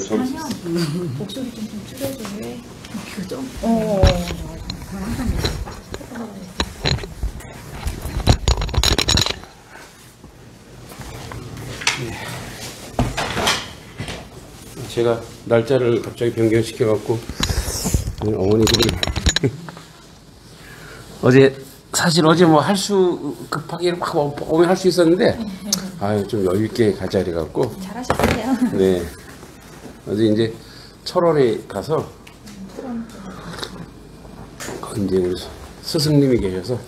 하면 목소리 좀 줄여줘. 왜? 교정? 항상 제가 날짜를 갑자기 변경시켜갖고 어머니들이 사실 어제 뭐 급하게 막 오면 할 수 있었는데 좀 여유 있게 가자 이래갖고. 잘하셨어요. 네. 어제 이제 철원에 가서 거기 이제 우리 스승님이 계셔서,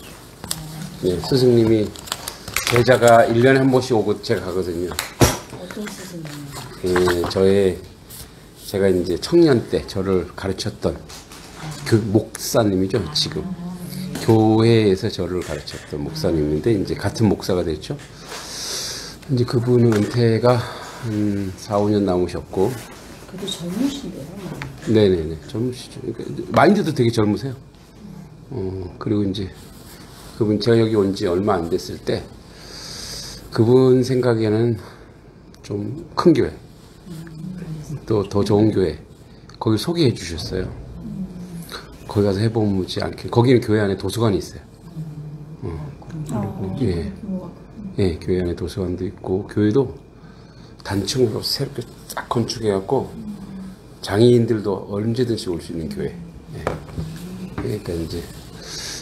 네, 스승님이 제자가 1년에 한 번씩 오고 제가 가거든요. 어떤 스승님이요? 제가 이제 청년 때 저를 가르쳤던 목사님이죠, 지금. 교회에서 저를 가르쳤던 목사님인데, 이제 같은 목사가 됐죠. 이제 그분은 은퇴가 한 4, 5년 남으셨고. 그래도 젊으신데요? 네네네, 젊으시죠. 그러니까 마인드도 되게 젊으세요. 그리고 이제 제가 여기 온 지 얼마 안 됐을 때, 그분 생각에는 좀 큰 교회, 또 더 좋은 교회, 거기 소개해 주셨어요. 거기 가서 해보지 않게. 거기는 교회 안에 도서관이 있어요. 예, 교회 안에 도서관도 있고, 교회도 단층으로 새롭게 딱 건축해갖고, 장애인들도 언제든지 올 수 있는 교회. 예. 그러니까 이제,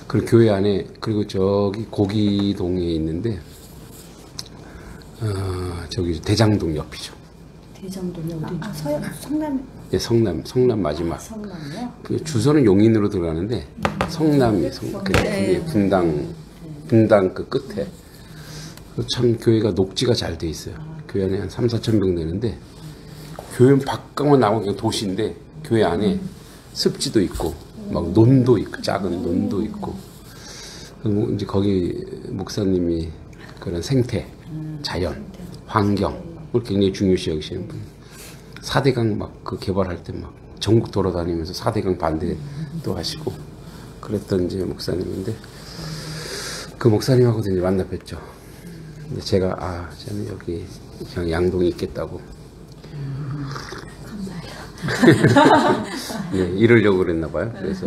그 교회 안에, 그리고 저기 고기동에 있는데, 저기 대장동 옆이죠. 대장동이 어디죠? 성남? 예, 성남 마지막. 성남이요? 그 주소는 용인으로 들어가는데, 성남이, 분당 그 끝에. 참 교회가 녹지가 잘 돼 있어요. 교회 안에 한 3, 4천 명 되는데, 교회 밖만 나오면 그냥 도시인데, 교회 안에 습지도 있고, 막 논도 있고, 작은 논도 있고. 그리고 이제 거기 목사님이 그런 생태, 자연, 환경, 그걸 굉장히 중요시 여기시는 분. 4대강 막 그 개발할 때 막 전국 돌아다니면서 4대강 반대도 하시고 그랬던 이제 목사님인데, 그 목사님하고도 이제 만나 뵀죠. 근데 제가 저는 여기 그냥 양동이 있겠다고. 감사해요. 네, 이러려고 그랬나 봐요. 그래서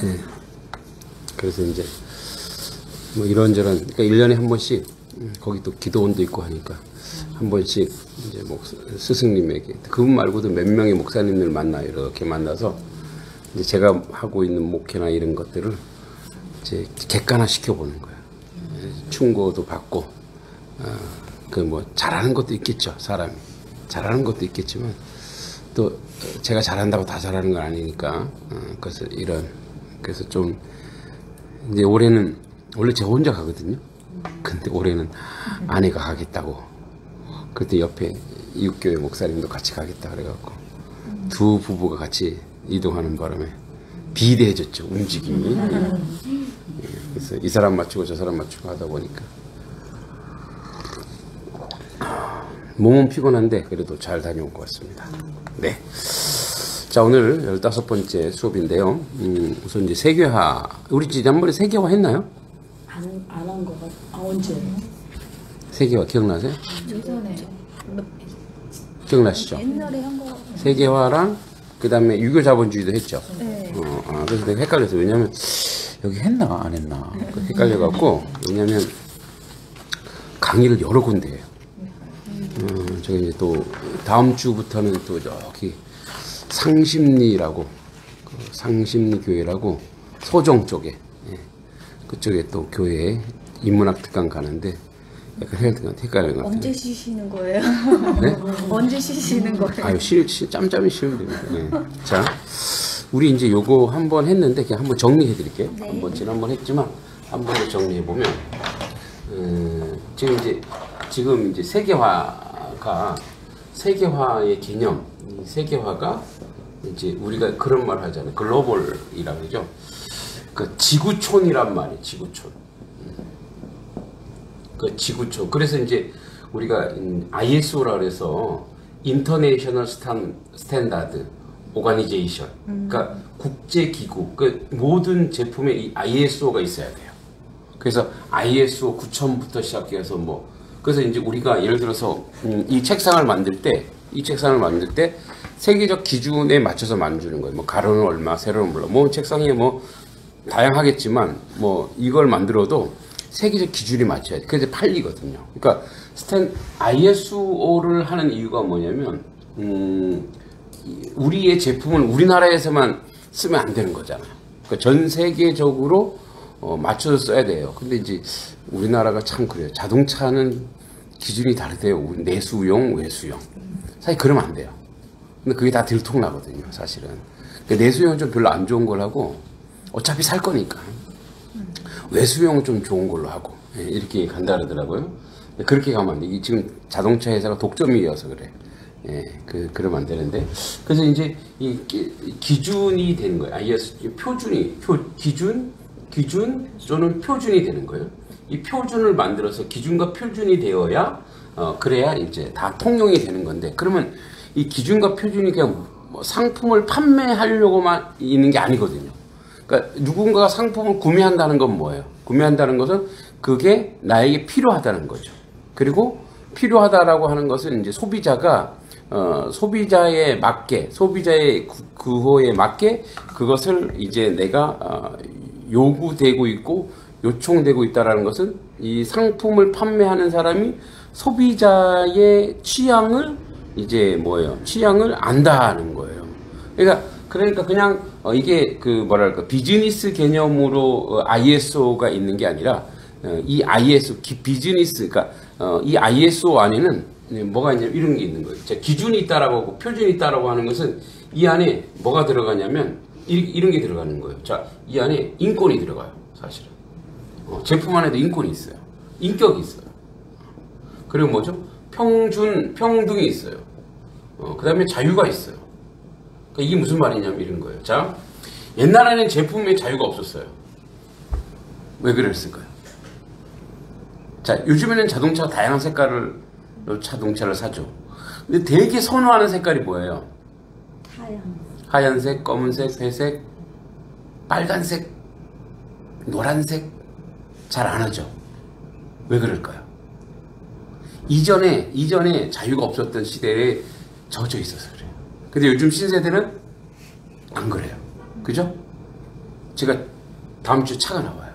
네, 그래서 이제 뭐 이런저런, 그러니까 1년에 한 번씩 거기 또 기도원도 있고 하니까 한 번씩 이제 스승님에게, 그분 말고도 몇 명의 목사님들 만나, 이렇게 만나서 이제 제가 하고 있는 목회나 이런 것들을 이제 객관화 시켜보는 거예요. 충고도 받고, 그 뭐 잘하는 것도 있겠죠. 사람이 잘하는 것도 있겠지만 또 제가 잘한다고 다 잘하는 건 아니니까. 그래서 좀 이제 올해는 원래 제가 혼자 가거든요. 근데 올해는 아내가 가겠다고. 그때 옆에 이웃교회 목사님도 같이 가겠다 그래갖고 두 부부가 같이 이동하는 바람에 비대해졌죠, 움직임이. 그래서 이 사람 맞추고 저 사람 맞추고 하다 보니까 몸은 피곤한데 그래도 잘 다녀온 것 같습니다. 네. 자, 오늘 15번째 수업인데요. 우선 이제 세계화, 우리 지난번에 세계화 했나요? 안 한 거 같아. 언제요? 세계화 기억나세요? 예전에. 기억나시죠? 옛날에 한 거. 세계화랑 그 다음에 유교 자본주의도 했죠. 네. 그래서 내가 헷갈렸어. 왜냐면 여기 했나 안 했나 헷갈려갖고. 왜냐면 강의를 여러 군데 해요. 제가 이제 또 다음 주부터는 또 저기 상심리라고, 상심리교회라고 소종 쪽에, 그쪽에 또 교회에 인문학 특강 가는데 약간 헷갈리는 것 같아요. 언제 쉬시는 거예요? 네? 언제 쉬시는 거예요? 짬짬이 쉬면 됩니다. 네. 자, 우리 이제 요거 한번 했는데 그냥 한번 정리해 드릴게요. 네. 한번 지난번 했지만 한번 더 정리해 보면, 지금 이제 세계화의 개념, 이 세계화가 이제 우리가 그런 말 하잖아요. 글로벌이라 그러죠. 그 지구촌이란 말이에요. 지구촌. 그 지구촌. 그래서 이제 우리가 ISO라 그래서 인터내셔널 스탠다드 오가니제이션. 그러니까 국제기구. 그 모든 제품에 이 ISO가 있어야 돼요. 그래서 ISO 9000부터 시작해서 뭐 그래서 이제 우리가 예를 들어서 이 책상을 만들 때 세계적 기준에 맞춰서 만드는 거예요. 뭐 가로는 얼마, 세로는 몰라. 뭐 책상이 뭐 다양하겠지만 뭐 이걸 만들어도 세계적 기준에 맞춰야 돼. 그래서 팔리거든요. 그러니까 ISO를 하는 이유가 뭐냐면 우리의 제품을 우리나라에서만 쓰면 안 되는 거잖아요. 그러니까 전 세계적으로 맞춰서 써야 돼요. 근데 이제 우리나라가 참 그래요. 자동차는 기준이 다르대요. 내수용, 외수용. 사실 그러면 안 돼요. 근데 그게 다 들통나거든요, 사실은. 그러니까 내수용은 좀 별로 안 좋은 걸 하고, 어차피 살 거니까. 외수용은 좀 좋은 걸로 하고, 예, 이렇게 간다 그러더라고요. 그렇게 가면 안 돼. 이게 지금 자동차 회사가 독점이어서 그래. 예, 그러면 안 되는데. 그래서 이제 이 기준이 되는 거예요. IS 기준 또는 표준이 되는 거예요. 이 표준을 만들어서 기준과 표준이 되어야 그래야 이제 다 통용이 되는 건데, 그러면 이 기준과 표준이 그냥 뭐 상품을 판매하려고만 있는 게 아니거든요. 그러니까 누군가가 상품을 구매한다는 건 뭐예요? 구매한다는 것은 그게 나에게 필요하다는 거죠. 그리고 필요하다라고 하는 것은 이제 소비자가 소비자에 맞게, 소비자의 구호에 맞게 그것을 이제 내가 요구되고 있고 요청되고 있다라는 것은 이 상품을 판매하는 사람이 소비자의 취향을 이제 뭐예요? 취향을 안다는 거예요. 그러니까 그냥 이게 그 뭐랄까 비즈니스 개념으로 ISO가 있는 게 아니라 이 ISO 비즈니스 그러니까 이 ISO 안에는 뭐가 있냐면 이런 게 있는 거예요. 기준이 있다라고 하고 표준이 있다라고 하는 것은 이 안에 뭐가 들어가냐면 이런 게 들어가는 거예요. 자, 이 안에 인권이 들어가요. 사실은 제품 안에도 인권이 있어요. 인격이 있어요. 그리고 뭐죠? 평등이 있어요. 그 다음에 자유가 있어요. 그러니까 이게 무슨 말이냐면 이런 거예요. 자, 옛날에는 제품에 자유가 없었어요. 왜 그랬을까요? 자, 요즘에는 자동차가 다양한 색깔로 자동차를 사죠. 근데 되게 선호하는 색깔이 뭐예요? 하얀색, 검은색, 회색, 빨간색, 노란색 잘 안 하죠. 왜 그럴까요? 이전에 자유가 없었던 시대에 젖어 있어서 그래요. 근데 요즘 신세대는 안 그래요. 그죠? 제가 다음 주에 차가 나와요.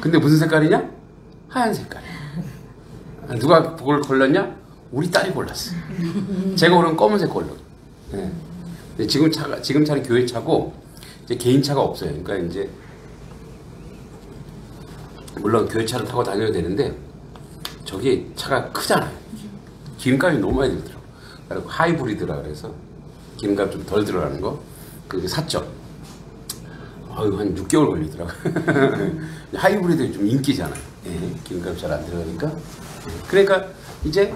근데 무슨 색깔이냐? 하얀 색깔이에요. 누가 그걸 골랐냐? 우리 딸이 골랐어. 제가 오른 검은색 골랐어요. 네. 지금 차는 교회 차고 이제 개인 차가 없어요. 그러니까 이제 물론 교회 차를 타고 다녀야 되는데 저기 차가 크잖아요. 기름값이 너무 많이 들더라고. 그리고 하이브리드라 그래서 기름값 좀 덜 들어가는 거 그게 샀죠. 한 6개월 걸리더라고. 하이브리드 좀 인기잖아요. 예, 기름값 잘 안 들어가니까. 그러니까 이제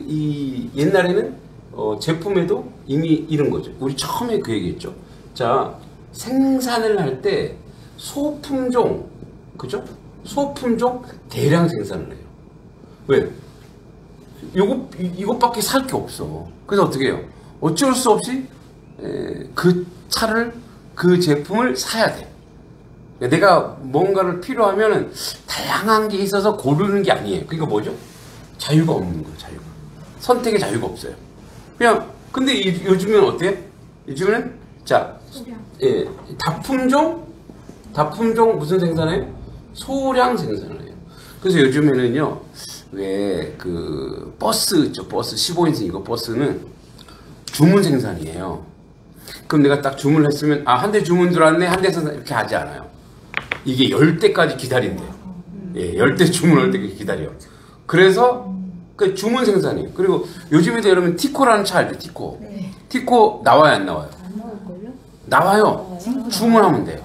이 옛날에는 제품에도 이미 이런 거죠. 우리 처음에 그 얘기했죠. 자, 생산을 할 때 소품종, 그죠? 소품종 대량 생산을 해요. 왜? 이것밖에 살 게 없어. 그래서 어떻게 해요? 어쩔 수 없이 그 차를, 그 제품을 사야 돼. 내가 뭔가를 필요하면은 다양한 게 있어서 고르는 게 아니에요. 그러니까 뭐죠? 자유가 없는 거예요, 자유가. 선택의 자유가 없어요. 그냥, 근데 요즘은 어때요? 요즘은, 자, 예, 다품종 무슨 생산해요? 소량 생산을 해요. 그래서 요즘에는요, 왜 버스 있죠, 버스 15인승 이거 버스는 주문 생산이에요. 그럼 내가 딱 주문을 했으면, 한 대 주문 들어왔네, 한 대 생산 이렇게 하지 않아요. 이게 10대까지 기다린대요. 예, 10대 주문할 때까지 기다려. 그래서 그 주문 생산이에요. 그리고 요즘에도 여러분 티코라는 차 알죠? 티코. 네. 티코 나와요, 안 나와요? 안 나올걸요? 나와요. 주문하면 돼요.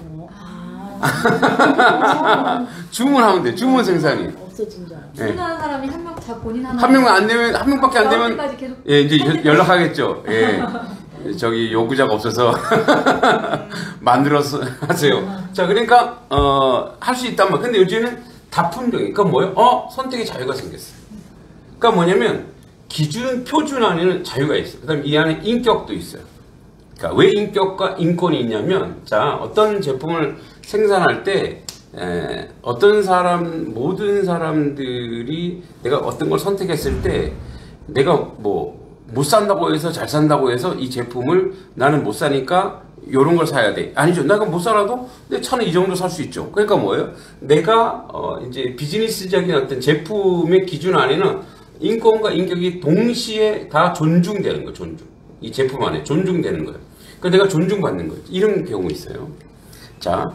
주문하면 돼요. 주문 생산이. 없어진 줄 알았어요. 주문하는 사람이 한 명 본인 하나. 한 명만 안 되면, 한 명밖에 안 되면, 나올 때까지 계속 예, 이제 연락하겠죠. 예. 저기 요구자가 없어서 만들어서 하세요. 자, 그러니까 할 수 있단 말. 근데 요즘에는 다품종이. 그러니까 뭐예요? 선택의 자유가 생겼어요. 그러니까 뭐냐면 기준 표준 안에는 자유가 있어요. 그다음에 이 안에 인격도 있어요. 그러니까 왜 인격과 인권이 있냐면, 자, 어떤 제품을 생산할 때 모든 사람들이 내가 어떤 걸 선택했을 때 내가 뭐 못 산다고 해서 잘 산다고 해서 이 제품을 나는 못 사니까 요런 걸 사야 돼. 아니죠. 내가 못 살아도 내 차는 이 정도 살 수 있죠. 그러니까 뭐예요? 내가 이제 비즈니스적인 어떤 제품의 기준 안에는 인권과 인격이 동시에 다 존중되는 거예요. 존중. 이 제품 안에 존중되는 거예요. 그러니까 내가 존중받는 거예요. 이런 경우 있어요. 자,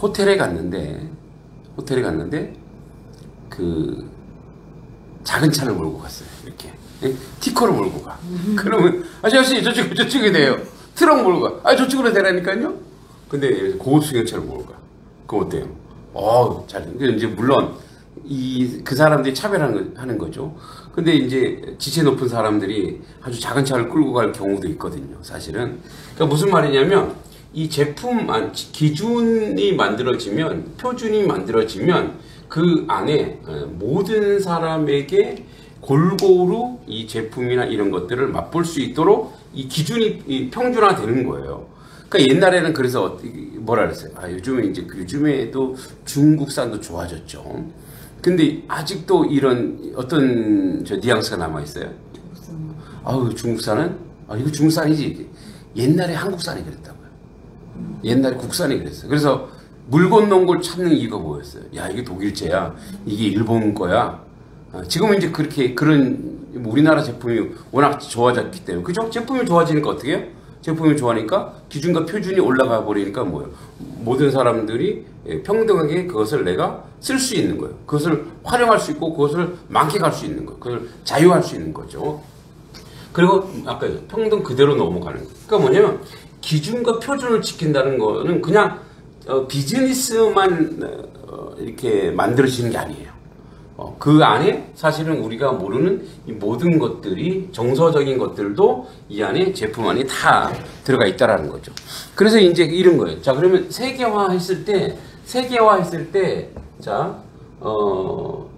호텔에 갔는데 그 작은 차를 몰고 갔어요. 이렇게 티커를 몰고 가. 그러면 아저씨 저쪽에 대요. 트럭 몰고 가. 아 저쪽으로 대라니까요. 근데 고급 승용차를 몰고 가. 그럼 어때요? 잘. 이제 물론 그 사람들이 차별하는 거죠. 근데 이제 지체 높은 사람들이 아주 작은 차를 끌고 갈 경우도 있거든요. 사실은. 그러니까 무슨 말이냐면 이 제품 기준이 만들어지면 표준이 만들어지면 그 안에 모든 사람에게 골고루 이 제품이나 이런 것들을 맛볼 수 있도록 이 기준이 평준화되는 거예요. 그러니까 옛날에는 그래서 뭐라 그랬어요? 요즘에도 중국산도 좋아졌죠. 근데 아직도 이런 어떤 뉘앙스가 남아 있어요. 중국산은 이거 중국산이지. 옛날에 한국산이 그랬다고요. 옛날에 국산이 그랬어요. 그래서 물 건너온 걸 찾는 이유가 뭐였어요? 야, 이게 독일제야. 이게 일본 거야. 지금은 이제 그런 우리나라 제품이 워낙 좋아졌기 때문에. 그죠? 제품이 좋아지니까 어떻게 해요? 제품이 좋아하니까 기준과 표준이 올라가 버리니까 뭐예요? 모든 사람들이 평등하게 그것을 내가 쓸 수 있는 거예요. 그것을 활용할 수 있고 그것을 만끽할 수 있는 거예요. 그걸 자유할 수 있는 거죠. 그리고 아까 평등 그대로 넘어가는 거예요. 그러니까 뭐냐면 기준과 표준을 지킨다는 거는 그냥 비즈니스만 이렇게 만들어지는 게 아니에요. 그 안에 사실은 우리가 모르는 이 모든 것들이 정서적인 것들도 이 안에 제품 안에 다 들어가 있다라는 거죠. 그래서 이제 이런 거예요. 자, 그러면 세계화했을 때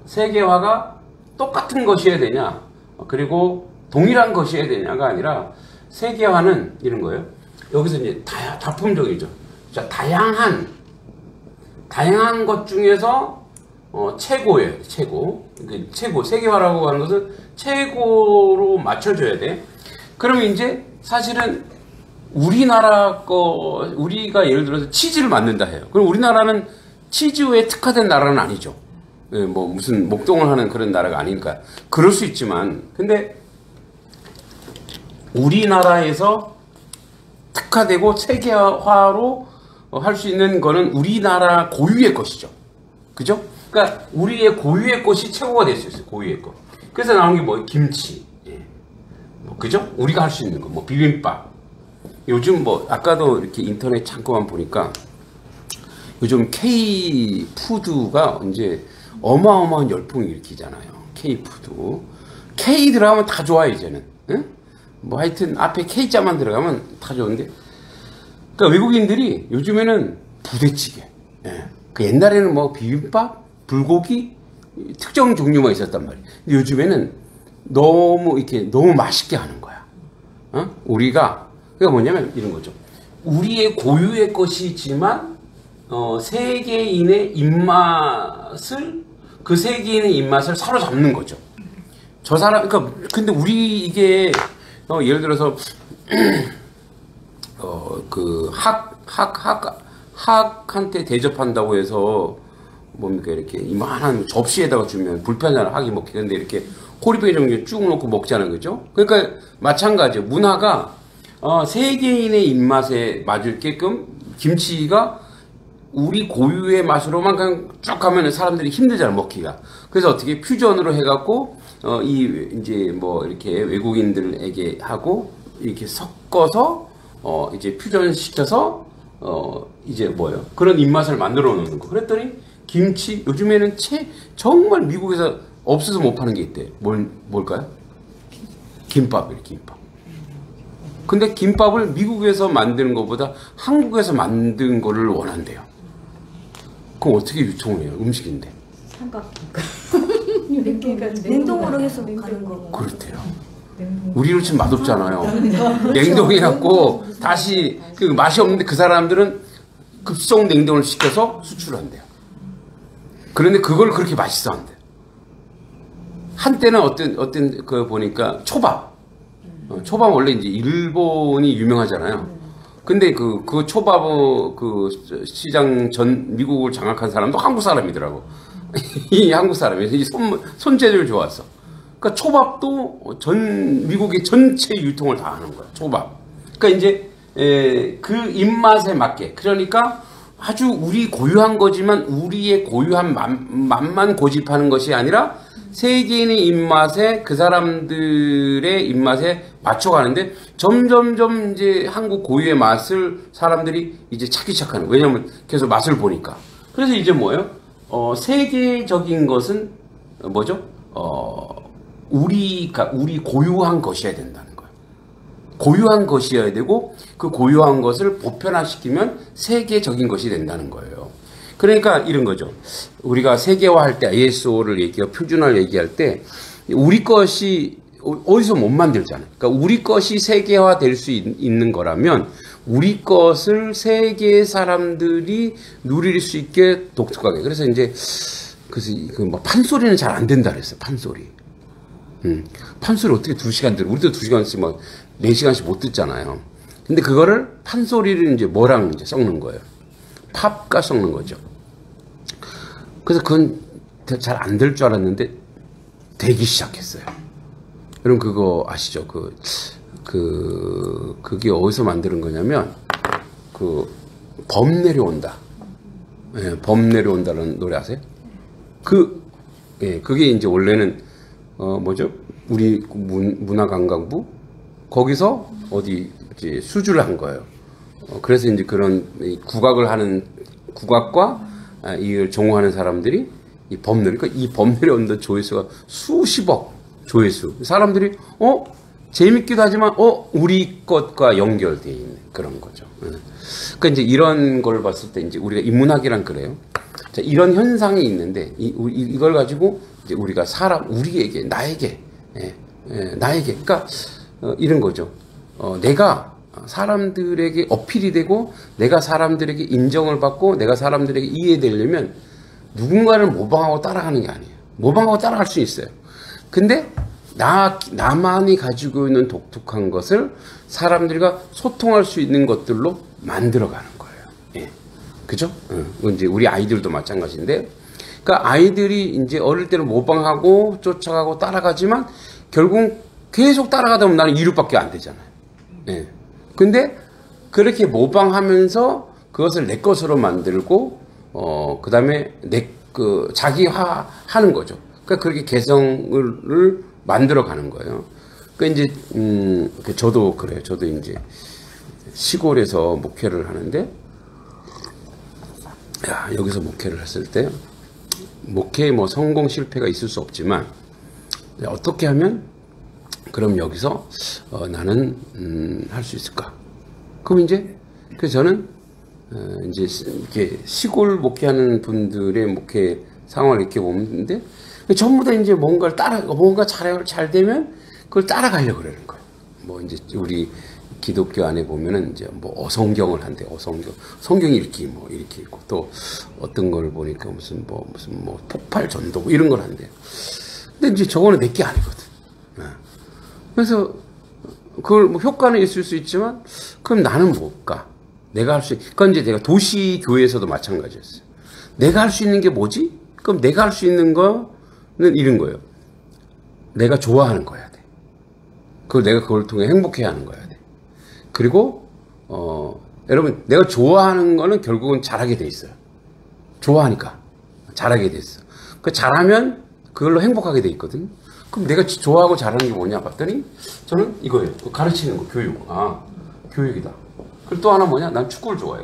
세계화가 똑같은 것이어야 되냐, 그리고 동일한 것이어야 되냐가 아니라 세계화는 이런 거예요. 여기서 이제 다품종이죠. 자, 다양한 것 중에서 최고예요. 최고. 세계화라고 하는 것은 최고로 맞춰줘야 돼. 그러면 이제 사실은 우리가 예를 들어서 치즈를 만든다 해요. 그럼 우리나라는 치즈에 특화된 나라는 아니죠. 뭐 무슨 목동을 하는 그런 나라가 아니니까. 그럴 수 있지만, 근데 우리나라에서 특화되고 세계화로 할 수 있는 거는 우리나라 고유의 것이죠. 그죠? 그러니까 우리의 고유의 것이 최고가 될 수 있어요. 고유의 것. 그래서 나온 게 뭐예요? 김치. 그죠? 우리가 할 수 있는 거. 뭐 비빔밥. 요즘 아까도 이렇게 인터넷 잠깐만 보니까 요즘 K 푸드가 이제 어마어마한 열풍을 일으키잖아요. K 푸드. K 들어가면 다 좋아요, 이제는. 응? 하여튼 앞에 K자만 들어가면 다 좋은데. 그러니까 외국인들이 요즘에는 부대찌개. 그 옛날에는 비빔밥, 불고기, 특정 종류만 있었단 말이에요. 근데 요즘에는 너무 맛있게 하는 거야. 그러니까 뭐냐면 이런 거죠. 우리의 고유의 것이지만, 세계인의 입맛을 사로잡는 거죠. 근데 이게, 예를 들어서, 학한테 대접한다고 해서 뭡니까 이렇게 이만한 접시에다가 주면 불편하잖아. 학이 먹기. 근데 이렇게 호리병 종류 쭉 넣고 먹자는 거죠. 그러니까 마찬가지예요. 문화가 세계인의 입맛에 맞게끔 김치가 우리 고유의 맛으로만 그냥 쭉 가면 사람들이 힘들잖아, 먹기가. 그래서 어떻게 퓨전으로 해갖고 이제 이렇게 외국인들에게 하고 이렇게 섞어서 이제 퓨전 시켜서 이제 그런 입맛을 만들어 놓는 거. 그랬더니 김치 요즘에는 정말 미국에서 없어서 못 파는 게 있대. 뭘까요? 김밥이에요, 김밥. 근데 김밥을 미국에서 만드는 것보다 한국에서 만든 거를 원한대요. 그럼 어떻게 유통을 해요? 음식인데. 냉동으로 해서 가는 거. 그렇대요. 우리로 치면 맛없잖아요. 냉동해갖고 다시 맛이 없는데 그 사람들은 급속 냉동을 시켜서 수출을 한대요. 그런데 그걸 그렇게 맛있어 한대요. 한때는 어떤 그 보니까 초밥. 초밥 원래 이제 일본이 유명하잖아요. 근데 그 초밥 그 시장 전 미국을 장악한 사람도 한국 사람이더라고. 이 한국 사람이 이 손재주를 좋았어. 그러니까 초밥도 전 미국의 전체 유통을 다 하는 거야. 초밥. 그러니까 이제 그 입맛에 맞게, 그러니까 아주 우리 고유한 거지만 우리의 고유한 맛만 고집하는 것이 아니라 세계인의 입맛에, 그 사람들의 입맛에 맞춰가는데 점점점 이제 한국 고유의 맛을 사람들이 이제 찾기 시작하는 거예요. 왜냐면 계속 맛을 보니까. 그래서 이제 뭐예요? 세계적인 것은 뭐죠? 우리 고유한 것이어야 된다는 거예요. 고유한 것이어야 되고, 그 고유한 것을 보편화시키면 세계적인 것이 된다는 거예요. 그러니까 이런 거죠. 우리가 세계화할 때, ISO를 얘기하고 표준화를 얘기할 때 우리 것이 어디서 못 만들잖아요. 그러니까 우리 것이 세계화 될 수 있는 거라면 우리 것을 세계 사람들이 누릴 수 있게 독특하게. 그래서 이제 그 뭐 판소리는 잘 안 된다 그랬어요. 판소리. 판소리 어떻게 2시간 들어? 우리도 2시간씩 막 4시간씩 못 듣잖아요. 근데 그거를 판소리를 이제 뭐랑 이제 섞는 거예요. 팝과 섞는 거죠. 그래서 그건 잘 안 될 줄 알았는데 되기 시작했어요. 여러분 그거 아시죠? 그게 어디서 만드는 거냐면 범 내려온다. 예, 범 내려온다는 노래 아세요? 그게 이제 원래는 뭐죠? 우리 문화관광부 거기서 어디 이제 수주를 한 거예요. 그래서 이제 그런 국악을 하는 국악과 이걸 전공하는 사람들이 이 범 내려, 그러니까 이 범 내려온다 조회수가 수십억 조회수. 사람들이 재밌기도 하지만 우리 것과 연결되어 있는 그런 거죠. 그러니까 이제 이런 걸 봤을 때 이제 우리가 인문학이란 그래요. 자, 이런 현상이 있는데 이걸 가지고 이제 우리가 우리에게 나에게 그러니까 이런 거죠. 내가 사람들에게 어필이 되고 내가 사람들에게 인정을 받고 내가 사람들에게 이해되려면 누군가를 모방하고 따라가는 게 아니에요. 모방하고 따라갈 수 있어요. 근데 나만이 가지고 있는 독특한 것을 사람들과 소통할 수 있는 것들로 만들어가는 거예요. 예. 그죠? 이제 우리 아이들도 마찬가지인데, 그러니까 아이들이 이제 어릴 때는 모방하고 쫓아가고 따라가지만 결국 계속 따라가다 보면 나는 이륙밖에 안 되잖아요. 예. 근데 그렇게 모방하면서 그것을 내 것으로 만들고, 그 다음에 자기화 하는 거죠. 그러니까 그렇게 개성을 만들어가는 거예요. 그러니까 이제, 저도 그래요. 저도 이제 시골에서 목회를 하는데, 여기서 목회를 했을 때, 목회에 뭐 성공 실패가 있을 수 없지만, 어떻게 하면, 그럼 여기서, 나는, 할 수 있을까? 그럼 이제, 그래서 저는, 이제, 이렇게 시골 목회하는 분들의 목회 상황을 이렇게 보는데, 전부 다 이제 뭔가 잘 되면, 그걸 따라가려고 그러는 거예요. 뭐 이제, 우리 기독교 안에 보면은 이제 뭐 어성경을 한대. 성경이 이렇게 있고, 또 어떤 걸 보니까 무슨 폭발 전도 뭐 이런 걸 한대요. 근데 이제 저거는 내게 아니거든. 그래서 그걸 뭐 효과는 있을 수 있지만, 그럼 나는 뭘까? 내가 할 수, 그건 이제 내가 도시 교회에서도 마찬가지였어요. 내가 할 수 있는 게 뭐지? 그럼 내가 할 수 있는 거는 이런 거예요. 내가 좋아하는 거야 돼. 그걸 통해 행복해야 하는 거야 돼. 그리고, 여러분, 내가 좋아하는 거는 결국은 잘하게 돼 있어요. 좋아하니까. 잘하게 돼 있어. 잘하면 그걸로 행복하게 돼 있거든. 그럼 내가 좋아하고 잘하는 게 뭐냐 봤더니, 저는 이거예요. 가르치는 거, 교육. 교육이다. 그리고 또 하나 뭐냐? 난 축구를 좋아해.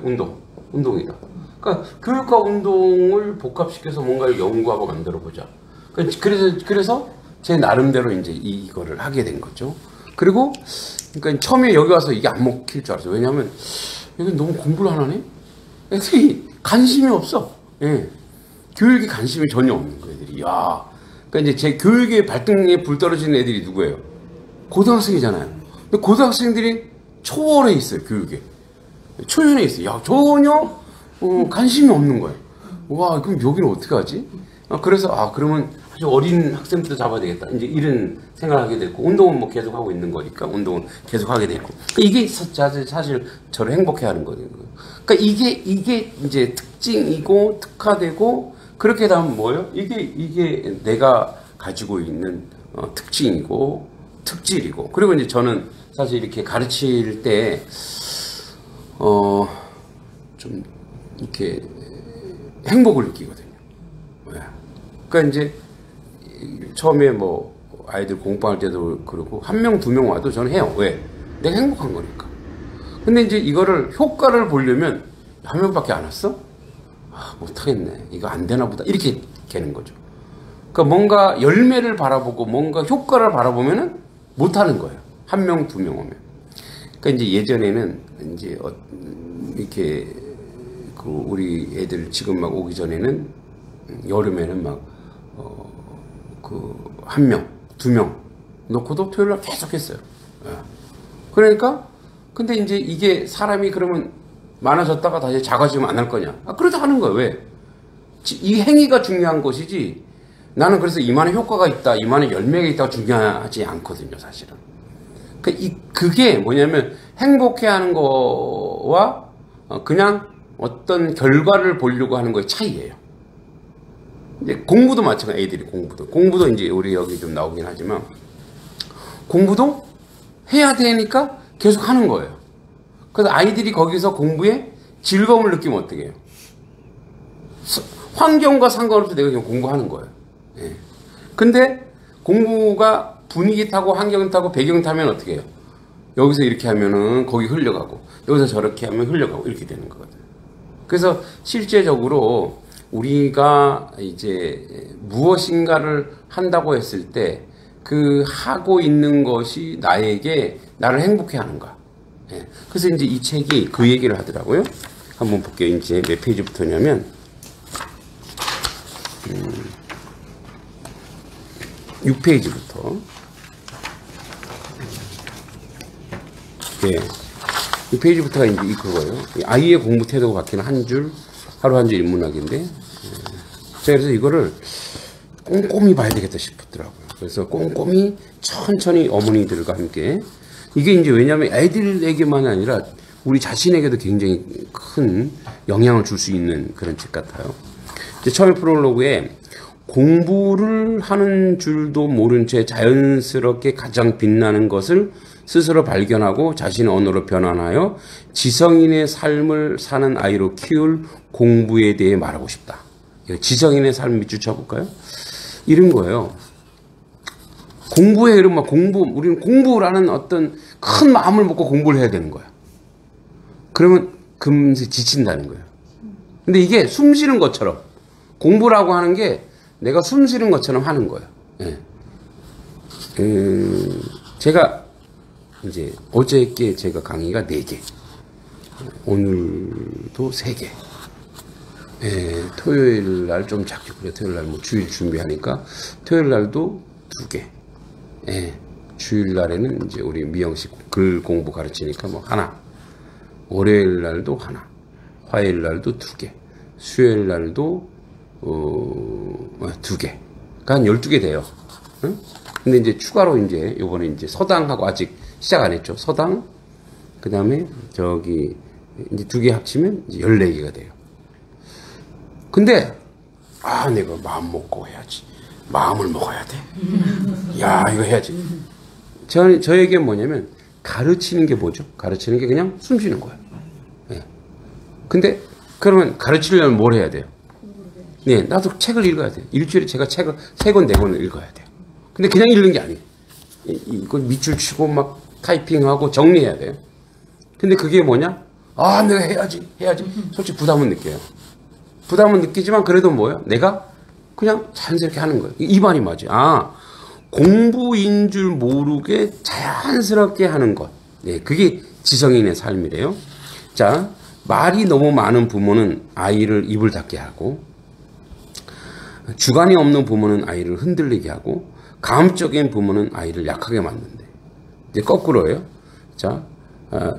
운동이다. 그러니까 교육과 운동을 복합시켜서 뭔가를 연구하고 만들어 보자. 그래서 제 나름대로 이제 이거를 하게 된 거죠. 그리고 그러니까 처음에 여기 와서 이게 안 먹힐 줄 알았어요. 왜냐하면 여기 너무 공부를 안 하네. 애들이 관심이 없어. 예. 교육에 관심이 전혀 없는 거예요. 애들이. 그러니까 이제 제 교육의 발등에 불 떨어지는 애들이 누구예요? 고등학생이잖아요. 근데 고등학생들이 초월해 있어요. 교육에. 초연해 있어요. 전혀 관심이 없는 거예요. 와, 그럼 여기는 어떻게 하지? 그래서 그러면 아주 어린 학생부터 잡아야 되겠다. 이제 이런 생각을 하게 됐고, 운동은 뭐 계속 하고 있는 거니까 운동은 계속 하게 됐고. 그러니까 이게 사실 저를 행복해 하는 거예요. 그러니까 이게 이제 특징이고 특화되고 그렇게 되면 뭐예요? 이게 내가 가지고 있는 특징이고 특질이고. 그리고 이제 저는 사실 이렇게 가르칠 때 좀 이렇게 행복을 느끼거든요. 그러니까 이제 처음에 뭐 아이들 공부할 때도 그러고 한 명, 두 명 와도 저는 해요. 왜? 내가 행복한 거니까. 근데 이제 이거를 효과를 보려면 한 명밖에 안 왔어? 못하겠네. 이거 안 되나 보다. 이렇게 되는 거죠. 그러니까 뭔가 열매를 바라보고 뭔가 효과를 바라보면은 못하는 거예요. 한 명, 두 명 오면. 그러니까 이제 예전에는 이제 이렇게 우리 애들 지금 막 오기 전에는 여름에는 막 한 명, 두 명 놓고도 토요일 날 계속 했어요. 그러니까 근데 이제 이게 사람이 그러면 많아졌다가 다시 작아지면 안 할 거냐? 그러다 하는 거예요. 왜? 이 행위가 중요한 것이지. 나는 그래서 이만한 효과가 있다, 이만한 열매가 있다가 중요하지 않거든요, 사실은. 그게 뭐냐면 행복해하는 거와 그냥 어떤 결과를 보려고 하는 거의 차이예요. 이제 공부도 마찬가지. 애들이 공부도 이제 우리 여기 좀 나오긴 하지만 공부도 해야 되니까 계속 하는 거예요. 그래서 아이들이 거기서 공부에 즐거움을 느끼면 어떻게 해요? 환경과 상관없이 내가 그냥 공부하는 거예요. 예. 근데 공부가 분위기 타고 환경 타고 배경 타면 어떻게 해요? 여기서 이렇게 하면은 거기 흘려가고 여기서 저렇게 하면 흘려가고 이렇게 되는 거거든요. 그래서 실제적으로 우리가 이제 무엇인가를 한다고 했을 때 그 하고 있는 것이 나를 행복해 하는가. 예. 그래서 이제 이 책이 그 얘기를 하더라고요. 한번 볼게요. 이제 몇 페이지부터냐면 6페이지부터. 예. 6페이지부터가 이제 그거예요. 아이의 공부 태도가 바뀌는 하루 한 줄 인문학인데, 제가 그래서 이거를 꼼꼼히 봐야 되겠다 싶더라고요. 그래서 꼼꼼히 천천히 어머니들과 함께, 이게 이제 왜냐하면 애들에게만 아니라 우리 자신에게도 굉장히 큰 영향을 줄 수 있는 그런 책 같아요. 이제 처음에 프롤로그에 공부를 하는 줄도 모른 채 자연스럽게 가장 빛나는 것을 스스로 발견하고 자신의 언어로 변환하여 지성인의 삶을 사는 아이로 키울 공부에 대해 말하고 싶다. 지성인의 삶 밑줄 쳐볼까요? 이런 거예요. 공부에 이러면 우리는 공부라는 어떤 큰 마음을 먹고 공부를 해야 되는 거야. 그러면 금세 지친다는 거예요. 근데 이게 숨 쉬는 것처럼 공부라고 하는 게 내가 숨 쉬는 것처럼 하는 거예요. 예. 제가 이제 어저께 제가 강의가 4개, 오늘도 3개. 예, 토요일 날 좀 작죠. 그래, 토요일 날 뭐 주일 준비하니까 토요일 날도 2개. 예, 주일 날에는 이제 우리 미영 씨 글 공부 가르치니까 뭐 하나. 월요일 날도 하나. 화요일 날도 2개. 수요일 날도 2개. 그러니까 한 12개 돼요. 응? 근데 이제 추가로 이제 요번에 이제 서당하고 아직 시작 안 했죠. 서당, 그 다음에 저기 이제 2개 합치면 이제 14개가 돼요. 근데 내가 마음 먹고 해야지. 마음을 먹어야 돼. 야, 이거 해야지. 저에게 뭐냐면 가르치는 게 뭐죠? 가르치는 게 그냥 숨 쉬는 거예요. 네. 근데 그러면 가르치려면 뭘 해야 돼요? 네, 나도 책을 읽어야 돼요. 일주일에 제가 책을 3권, 4권을 읽어야 돼요. 근데 그냥 읽는 게 아니에요. 이걸 밑줄 치고 막 타이핑하고 정리해야 돼요. 근데 그게 뭐냐? 내가 해야지. 솔직히 부담은 느껴요. 부담은 느끼지만 그래도 뭐예요? 내가 그냥 자연스럽게 하는 거예요. 이 말이 맞아요. 공부인 줄 모르게 자연스럽게 하는 것. 네, 그게 지성인의 삶이래요. 자, 말이 너무 많은 부모는 아이를 입을 닫게 하고, 주관이 없는 부모는 아이를 흔들리게 하고, 감적인 부모는 아이를 약하게 만든대. 이제 거꾸로예요. 자,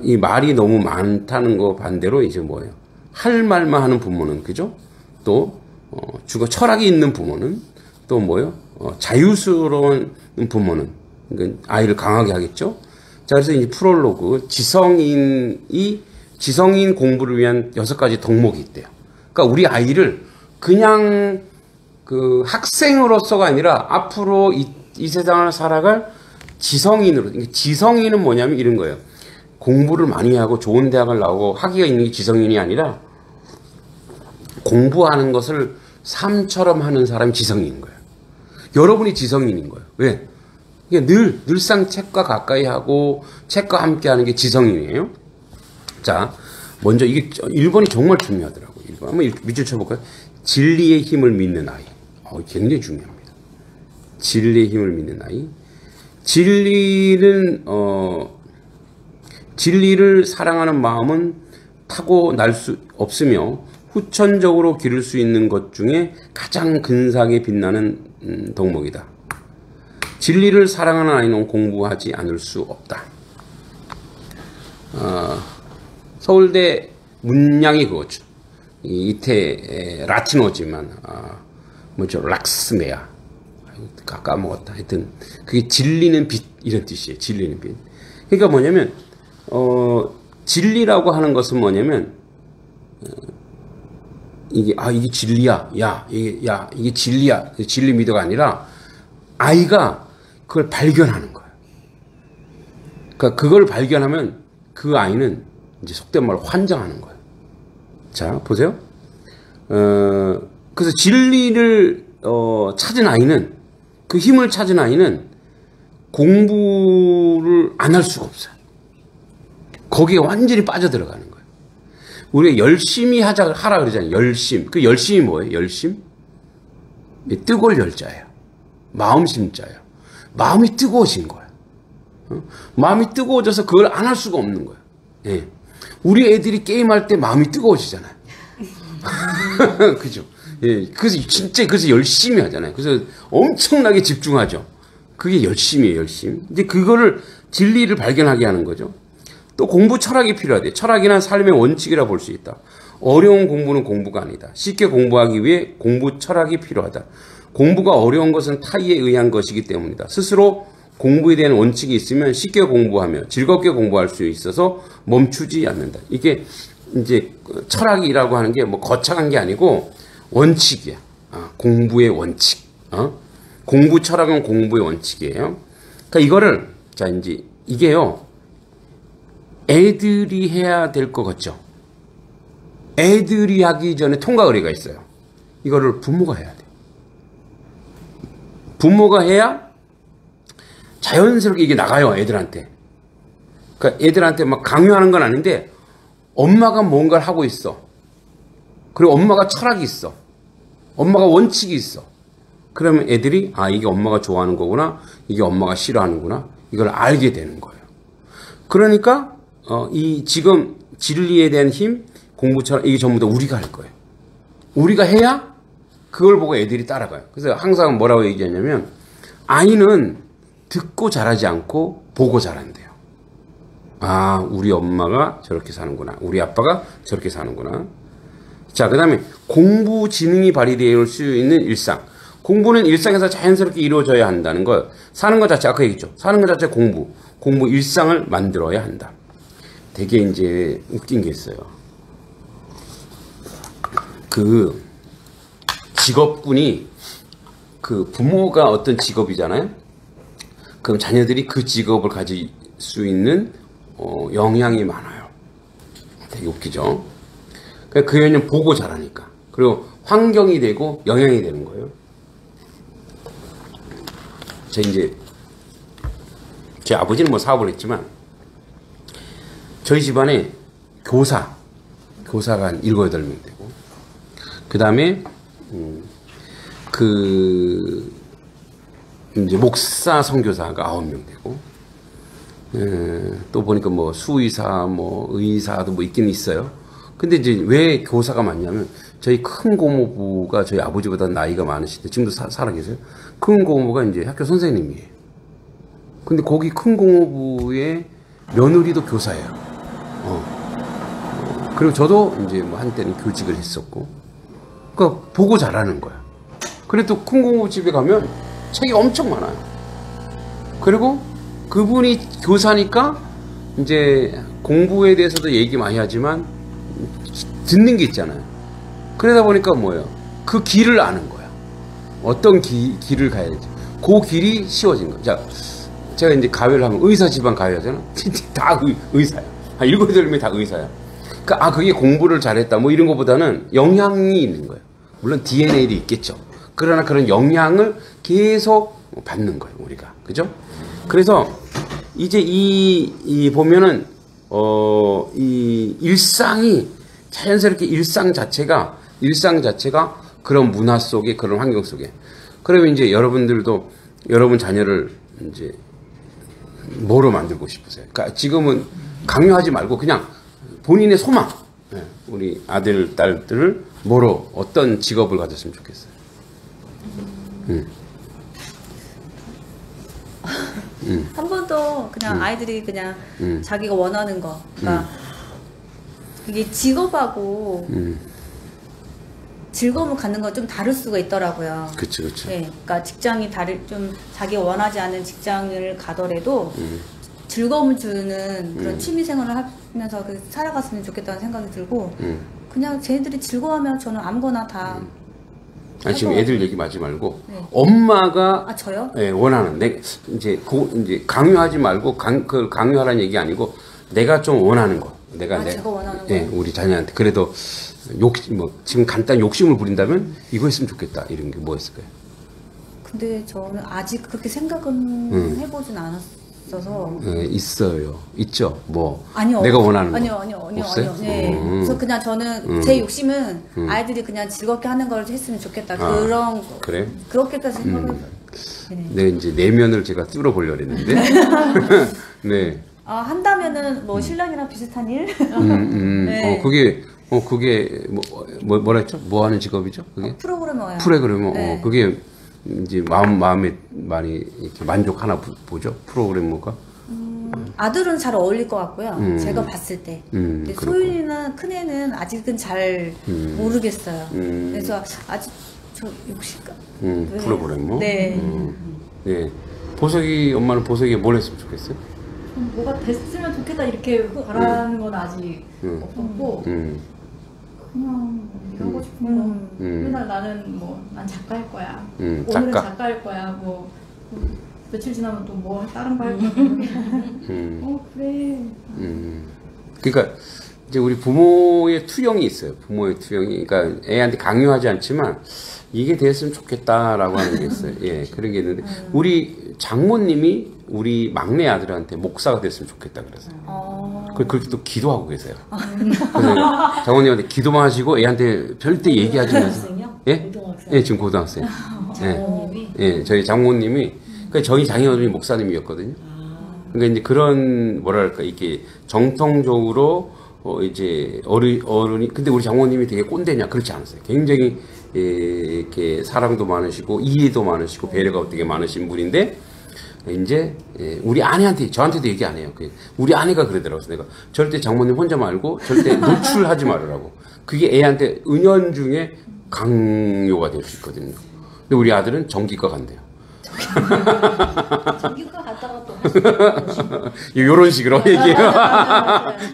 이 말이 너무 많다는 거 반대로 이제 뭐예요? 할 말만 하는 부모는, 그죠? 또, 철학이 있는 부모는, 또 뭐요? 자유스러운 부모는, 그러니까 아이를 강하게 하겠죠? 자, 그래서 이제 프롤로그, 지성인 공부를 위한 6가지 덕목이 있대요. 그러니까 우리 아이를 그냥 그 학생으로서가 아니라 앞으로 이 세상을 살아갈 지성인으로, 지성인은 뭐냐면 이런 거예요. 공부를 많이 하고 좋은 대학을 나오고 학위가 있는 게 지성인이 아니라 공부하는 것을 삶처럼 하는 사람이 지성인인 거예요. 여러분이 지성인인 거예요. 왜? 늘상 책과 가까이 하고 책과 함께 하는 게 지성인이에요. 자, 먼저 이게 1번이 정말 중요하더라고요. 1번. 한번 밑줄 쳐볼까요? 진리의 힘을 믿는 아이. 굉장히 중요합니다. 진리의 힘을 믿는 아이. 진리를 사랑하는 마음은 타고날 수 없으며 후천적으로 기를 수 있는 것 중에 가장 근사하게 빛나는 덕목이다. 진리를 사랑하는 아이는 공부하지 않을 수 없다. 서울대 문양이 그거죠. 이태 라틴어지만 뭐죠? 락스메아. 까먹었다. 하여튼 그게 진리는 빛 이런 뜻이에요. 진리는 빛. 그러니까 뭐냐면 진리라고 하는 것은 뭐냐면 이게 진리야. 이게 진리야. 진리 믿어가 아니라 아이가 그걸 발견하는 거예요. 그러니까 그걸 발견하면 그 아이는 이제 속된 말로 환장하는 거예요. 자, 보세요. 그래서 진리를 찾은 아이는, 그 힘을 찾은 아이는 공부를 안 할 수가 없어요. 거기에 완전히 빠져들어가는 거예요. 우리가 열심히 하라 그러잖아요. 열심. 그 열심이 뭐예요? 열심? 뜨거울 열자예요. 마음심자예요. 마음이 뜨거워진 거예요. 마음이 뜨거워져서 그걸 안 할 수가 없는 거예요. 예. 우리 애들이 게임할 때 마음이 뜨거워지잖아요. 그죠? 예. 그래서 열심히 하잖아요. 그래서 엄청나게 집중하죠. 그게 열심이에요, 열심. 이제 그거를 진리를 발견하게 하는 거죠. 또 공부 철학이 필요하대. 철학이란 삶의 원칙이라 볼 수 있다. 어려운 공부는 공부가 아니다. 쉽게 공부하기 위해 공부 철학이 필요하다. 공부가 어려운 것은 타의에 의한 것이기 때문이다. 스스로 공부에 대한 원칙이 있으면 쉽게 공부하며 즐겁게 공부할 수 있어서 멈추지 않는다. 이게 이제 철학이라고 하는 게 뭐 거창한 게 아니고 원칙이야. 공부의 원칙. 공부 철학은 공부의 원칙이에요. 그러니까 이거를 자 이제 이게요. 애들이 해야 될 것 같죠. 애들이 하기 전에 통과 의례가 있어요. 이거를 부모가 해야 돼. 부모가 해야 자연스럽게 이게 나가요, 애들한테. 그러니까 애들한테 막 강요하는 건 아닌데 엄마가 뭔가를 하고 있어. 그리고 엄마가 철학이 있어. 엄마가 원칙이 있어. 그러면 애들이 이게 엄마가 좋아하는 거구나. 이게 엄마가 싫어하는구나. 이걸 알게 되는 거예요. 그러니까 이 지금 진리에 대한 힘, 공부 철학 이게 전부 다 우리가 할 거예요. 우리가 해야 그걸 보고 애들이 따라가요. 그래서 항상 뭐라고 얘기하냐면 아이는 듣고 자라지 않고 보고 자란대요. 우리 엄마가 저렇게 사는구나. 우리 아빠가 저렇게 사는구나. 자, 그 다음에 공부 지능이 발휘될 수 있는 일상. 공부는 일상에서 자연스럽게 이루어져야 한다는 것. 사는 것 자체, 아까 얘기했죠. 사는 것 자체 공부 일상을 만들어야 한다. 되게 이제 웃긴 게 있어요. 그 직업군이 그 부모가 어떤 직업이잖아요. 그럼 자녀들이 그 직업을 가질 수 있는 영향이 많아요. 되게 웃기죠. 그 애는 보고 자라니까. 그리고 환경이 되고 영향이 되는 거예요. 제 아버지는 뭐 사업을 했지만 저희 집안에 교사가 한 7, 8명 되고 그 다음에 이제 목사 선교사가 9명 되고 또 보니까 뭐 수의사 뭐 의사도 뭐 있긴 있어요. 근데 이제 왜 교사가 많냐면 저희 큰 고모부가 저희 아버지보다 나이가 많으신데 지금도 살아 계세요. 큰 고모부가 이제 학교 선생님이에요. 근데 거기 큰 고모부의 며느리도 교사예요. 그리고 저도 이제 뭐 한때는 교직을 했었고, 그러니까 보고 자라는 거야. 그래도 큰 공부집에 가면 책이 엄청 많아요. 그리고 그분이 교사니까 이제 공부에 대해서도 얘기 많이 하지만 듣는 게 있잖아요. 그러다 보니까 뭐예요? 그 길을 아는 거야. 어떤 길을 가야 되지. 그 길이 쉬워진 거야. 자, 제가 이제 가회를 하면 의사 집안 가회 하잖아. 진짜 다 의사야. 한 7, 8명이 다 의사야. 그러니까 그게 공부를 잘했다 뭐 이런 것보다는 영향이 있는 거예요. 물론 DNA도 있겠죠. 그러나 그런 영향을 계속 받는 거예요, 우리가. 그죠? 그래서 이제 이 보면은 이 일상이 자연스럽게 일상 자체가 그런 문화 속에, 그런 환경 속에. 그러면 이제 여러분들도 여러분 자녀를 이제 뭐로 만들고 싶으세요? 그러니까 지금은 강요하지 말고 그냥 본인의 소망. 우리 아들, 딸들을 뭐로, 어떤 직업을 가졌으면 좋겠어요? 한 번도 그냥 아이들이 그냥 자기가 원하는 거, 그러니까 이게 직업하고 즐거움을 갖는 건 좀 다를 수가 있더라고요. 그렇죠, 그렇죠. 네, 그러니까 직장이 좀 자기가 원하지 않는 직장을 가더라도 즐거움을 주는 그런 취미 생활을 하면서 살아갔으면 좋겠다는 생각이 들고 그냥 쟤네들이 즐거워하면 저는 아무거나 다. 아니, 지금 애들 얘기 하지 말고 네. 엄마가 저요? 네, 원하는 이제 강요하지 말고 강요하라는 얘기 아니고 내가 좀 원하는 거. 내가 제가 원하는 네, 거. 우리 자녀한테 그래도 지금 간단 욕심을 부린다면 이거 했으면 좋겠다. 이런 게 뭐 있을까요? 근데 저는 아직 그렇게 생각은 해보진 않았어서. 네, 있어요. 있죠. 뭐 아니요. 내가 원하는 거. 아니요. 없어요? 네. 그래서 그냥 저는 제 욕심은 아이들이 그냥 즐겁게 하는 걸 했으면 좋겠다. 그런 그래? 그렇게까지 생각을. 네, 이제 내면을 제가 뚫어보려고 했는데. 네. 한다면은 뭐 신랑이랑 비슷한 일? 네. 그게 뭐라 했죠? 뭐 하는 직업이죠? 그게? 프로그래머요. 프로그래머. 네. 그게 이제 마음에 많이 이렇게 만족하나 보죠? 프로그래머가. 아들은 잘 어울릴 것 같고요. 제가 봤을 때. 근데 그렇구나. 소윤이나 큰애는 아직은 잘 모르겠어요. 그래서 아직 저 욕심가. 네. 프로그래머. 네. 네. 보석이 엄마는 보석이가 뭘 했으면 좋겠어요? 뭐가 됐으면 좋겠다 이렇게 바라는 건 아직 없었고 그냥 하고 싶은 거 맨날 나는 난 작가일 거야. 오늘은 작가. 작가일 거야. 뭐 며칠 지나면 또 뭐 다른 거 할 거야. 그래. 그러니까 이제 우리 부모의 투영이 있어요. 부모의 투영이. 그러니까 애한테 강요하지 않지만 이게 됐으면 좋겠다라고 하는 게 있어요. 예, 그런 게 있는데 우리 장모님이 우리 막내 아들한테 목사가 됐으면 좋겠다 그래서요. 그렇게 또 기도하고 계세요. 그래서 장모님한테 기도만 하시고 애한테 절대 얘기하지 마세요. 예? 예, 지금 고등학생. 예, 저희 장모님이 그러니까 저희 장인어른이 목사님이었거든요. 그러니까 이제 그런 뭐랄까 이게 정통적으로 이제 어른이 근데 우리 장모님이 되게 꼰대냐 그렇지 않았어요. 굉장히 이렇게 사랑도 많으시고 이해도 많으시고 배려가 되게 많으신 분인데 이제 우리 아내한테 저한테도 얘기 안 해요. 우리 아내가 그러더라고요. 내가 절대 장모님 혼자 말고 절대 노출하지 말으라고. 그게 애한테 은연중에 강요가 될 수 있거든요. 근데 우리 아들은 전기과 간대요. 전기과 갔다가 또 이런 식으로 얘기해요.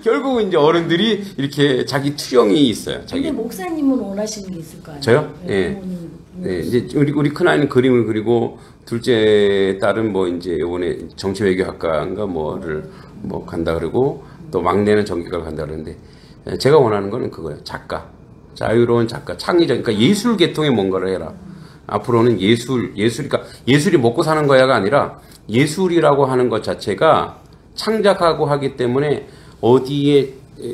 결국은 이제 어른들이 이렇게 자기 투영이 있어요. 근데 목사님은 원하시는 게 있을 거 아니에요? 저요? 예. 네, 이제 우리 큰아이는 그림을 그리고 둘째 딸은 뭐 이제 요번에 정치외교학과인가 뭐를 뭐 간다 그러고 또 막내는 전기과를 간다 그러는데 제가 원하는 거는 그거예요. 작가. 자유로운 작가, 창의적, 그러니까 예술 계통의 뭔가를 해라. 앞으로는 그러니까 예술이 먹고 사는 거야가 아니라 예술이라고 하는 것 자체가 창작하고 하기 때문에 어디에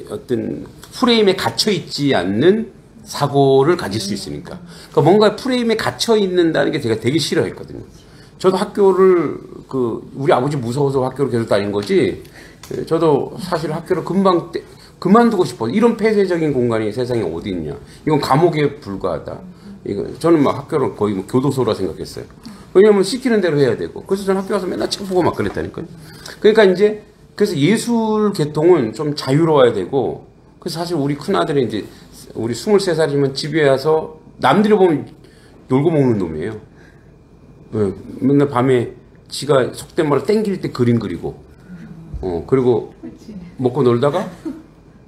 어떤 프레임에 갇혀 있지 않는 사고를 가질 수 있으니까. 그러니까 뭔가 프레임에 갇혀 있는다는 게 제가 되게 싫어했거든요. 저도 학교를 우리 아버지 무서워서 학교를 계속 다닌 거지. 저도 사실 학교를 금방 그만두고 싶어. 이런 폐쇄적인 공간이 세상에 어디 있냐. 이건 감옥에 불과하다. 저는 막 학교를 거의 뭐 교도소라 생각했어요. 왜냐면 시키는 대로 해야 되고. 그래서 저는 학교 가서 맨날 책 보고 막 그랬다니까요. 그러니까 이제, 그래서 예술 계통은 좀 자유로워야 되고, 그래서 사실 우리 큰아들이 이제 우리 23살이면 집에 와서 남들이 보면 놀고 먹는 놈이에요. 네, 맨날 밤에 지가 속된 말로 땡길 때 그림 그리고 그리고 먹고 놀다가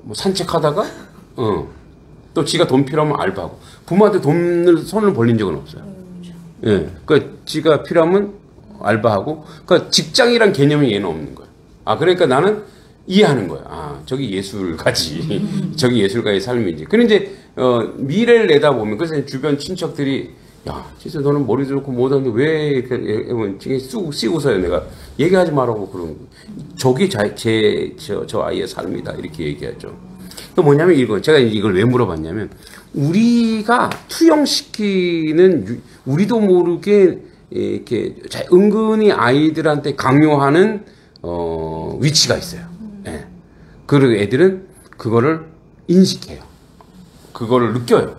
뭐 산책하다가 또 지가 돈 필요하면 알바하고 부모한테 손을 벌린 적은 없어요. 예, 그러니까 지가 필요하면 알바하고 그러니까 직장이란 개념이 얘는 없는 거예요. 아 그러니까 나는 이해하는 거야. 아 저기 예술가지. 저기 예술가의 삶이지. 근데 이제 미래를 내다보면 그래서 주변 친척들이 야 진짜 너는 머리 좋고 못하는데 왜 이렇게 쓰고서요. 내가 얘기하지 말라고 그런 저기 저 아이의 삶이다 이렇게 얘기하죠. 또 뭐냐면 이거 제가 이걸 왜 물어봤냐면 우리가 투영시키는 우리도 모르게 이렇게 은근히 아이들한테 강요하는 위치가 있어요. 예. 그리고 애들은 그거를 인식해요. 그거를 느껴요.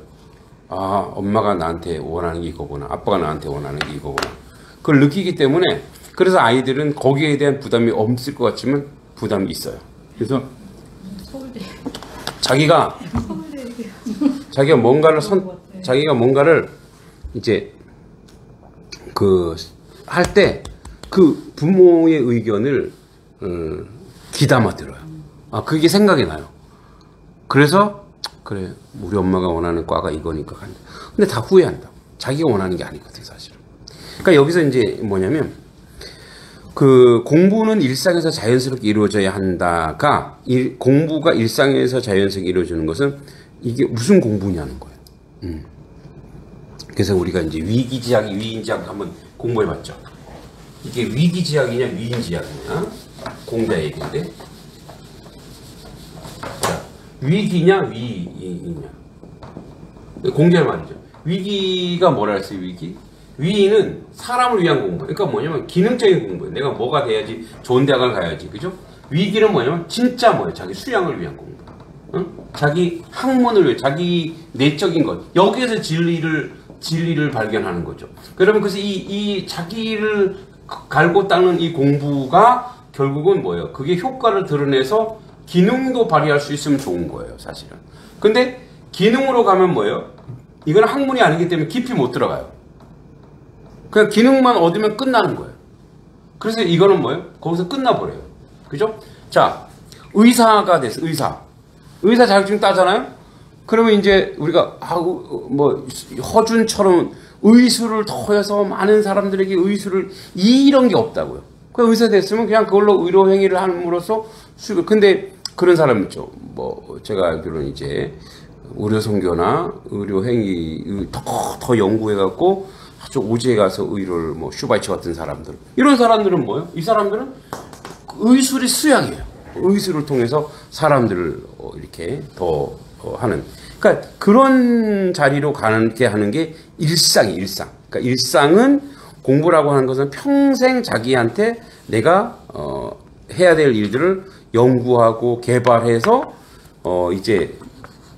아, 엄마가 나한테 원하는 게 이거구나. 아빠가 나한테 원하는 게 이거구나. 그걸 느끼기 때문에 그래서 아이들은 거기에 대한 부담이 없을 것 같지만 부담이 있어요. 그래서 자기가 뭔가를 이제 할 때 그 부모의 의견을 귀담아 들어요. 아 그게 생각이 나요. 그래서 그래 우리 엄마가 원하는 과가 이거니까 간다. 근데 다 후회한다. 자기가 원하는 게 아니거든 사실은. 그러니까 여기서 이제 뭐냐면 그 공부는 일상에서 자연스럽게 이루어져야 한다가 공부가 일상에서 자연스럽게 이루어지는 것은 이게 무슨 공부냐는 거예요. 그래서 우리가 이제 위기지학, 위인지학 한번 공부해봤죠. 이게 위기지학이냐 위인지학이냐 공자 얘기인데 자, 위기냐 위이냐 공자의 말이죠. 위기가 뭐라 했어요? 위인은 사람을 위한 공부. 그러니까 뭐냐면 기능적인 공부예요. 내가 뭐가 돼야지 좋은 대학을 가야지. 그죠? 위기는 뭐냐면 진짜 뭐예요? 자기 수양을 위한 공부. 응? 자기 학문을 위해 자기 내적인 것. 여기에서 진리를 발견하는 거죠. 그러면 그래서 이 자기를 갈고 닦는 이 공부가 결국은 뭐예요? 그게 효과를 드러내서 기능도 발휘할 수 있으면 좋은 거예요, 사실은. 근데 기능으로 가면 뭐예요? 이건 학문이 아니기 때문에 깊이 못 들어가요. 그냥 기능만 얻으면 끝나는 거예요. 그래서 이거는 뭐예요? 거기서 끝나버려요. 그죠? 자, 의사가 됐어, 의사 자격증 따잖아요? 그러면 이제 우리가, 허준처럼 의술을 더해서 많은 사람들에게 의술을, 이런 게 없다고요. 그 의사 됐으면 그냥 그걸로 의료 행위를 함으로써 근데 그런 사람 있죠. 제가 알기로는 이제 의료 선교나 의료 행위 더 연구해갖고 아주 오지에 가서 의료를 슈바이처 같은 사람들 이런 사람들은 뭐예요? 이 사람들은 의술이 수양이에요. 의술을 통해서 사람들을 이렇게 더 하는 그러니까 그런 자리로 가게 하는 게 일상이에요. 그러니까 일상은 공부라고 하는 것은 평생 자기한테 내가 해야 될 일들을 연구하고 개발해서 이제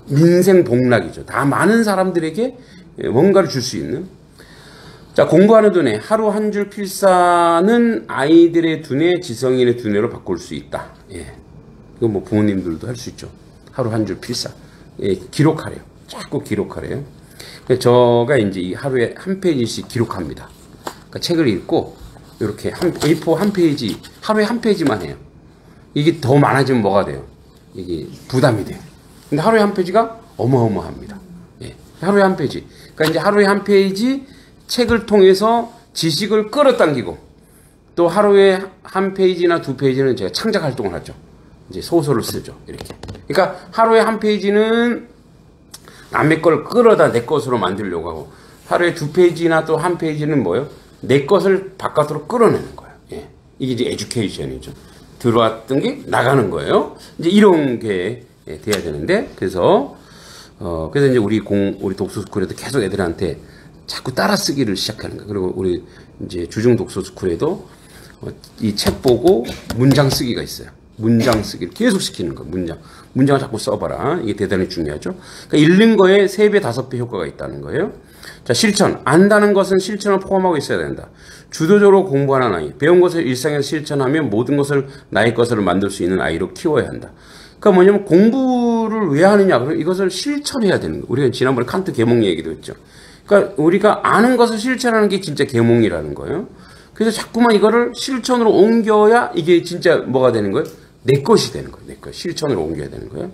민생 복락이죠. 다 많은 사람들에게 뭔가를 줄 수 있는. 자, 공부하는 두뇌. 하루 한 줄 필사는 아이들의 두뇌, 지성인의 두뇌로 바꿀 수 있다. 예. 이거 부모님들도 할 수 있죠. 하루 한 줄 필사. 예, 기록하래요. 자꾸 기록하래요. 제가 이제 이 하루에 한 페이지씩 기록합니다. 그러니까 책을 읽고 이렇게 A4 한 페이지, 하루에 한 페이지만 해요. 이게 더 많아지면 뭐가 돼요? 이게 부담이 돼요. 근데 하루에 한 페이지가 어마어마합니다. 예. 하루에 한 페이지. 그러니까 이제 하루에 한 페이지 책을 통해서 지식을 끌어당기고 또 하루에 한 페이지나 두 페이지는 제가 창작 활동을 하죠. 이제 소설을 쓰죠. 이렇게. 그러니까 하루에 한 페이지는 남의 걸 끌어다 내 것으로 만들려고 하고 하루에 두 페이지나 또 한 페이지는 뭐예요? 내 것을 바깥으로 끌어내는 거예요. 예. 이게 이제 에듀케이션이죠. 들어왔던 게 나가는 거예요. 이제 이런 게 돼야 되는데 그래서 이제 우리 독서스쿨에도 계속 애들한테 자꾸 따라쓰기를 시작하는 거예요. 그리고 우리 이제 주중 독서스쿨에도 이 책 보고 문장 쓰기가 있어요. 문장 쓰기를 계속 시키는 거예요. 문장을 자꾸 써봐라. 이게 대단히 중요하죠. 그러니까 읽는 거에 3배, 5배 효과가 있다는 거예요. 자, 실천. 안다는 것은 실천을 포함하고 있어야 된다. 주도적으로 공부하는 아이. 배운 것을 일상에서 실천하면 모든 것을 나의 것으로 만들 수 있는 아이로 키워야 한다. 그러니까 뭐냐면 공부를 왜 하느냐? 그럼 이것을 실천해야 되는 거예요. 우리가 지난번에 칸트 계몽 얘기도 했죠. 그러니까 우리가 아는 것을 실천하는 게 진짜 계몽이라는 거예요. 그래서 자꾸만 이거를 실천으로 옮겨야 이게 진짜 뭐가 되는 거예요? 내 것이 되는 거예요. 내 것. 실천으로 옮겨야 되는 거예요.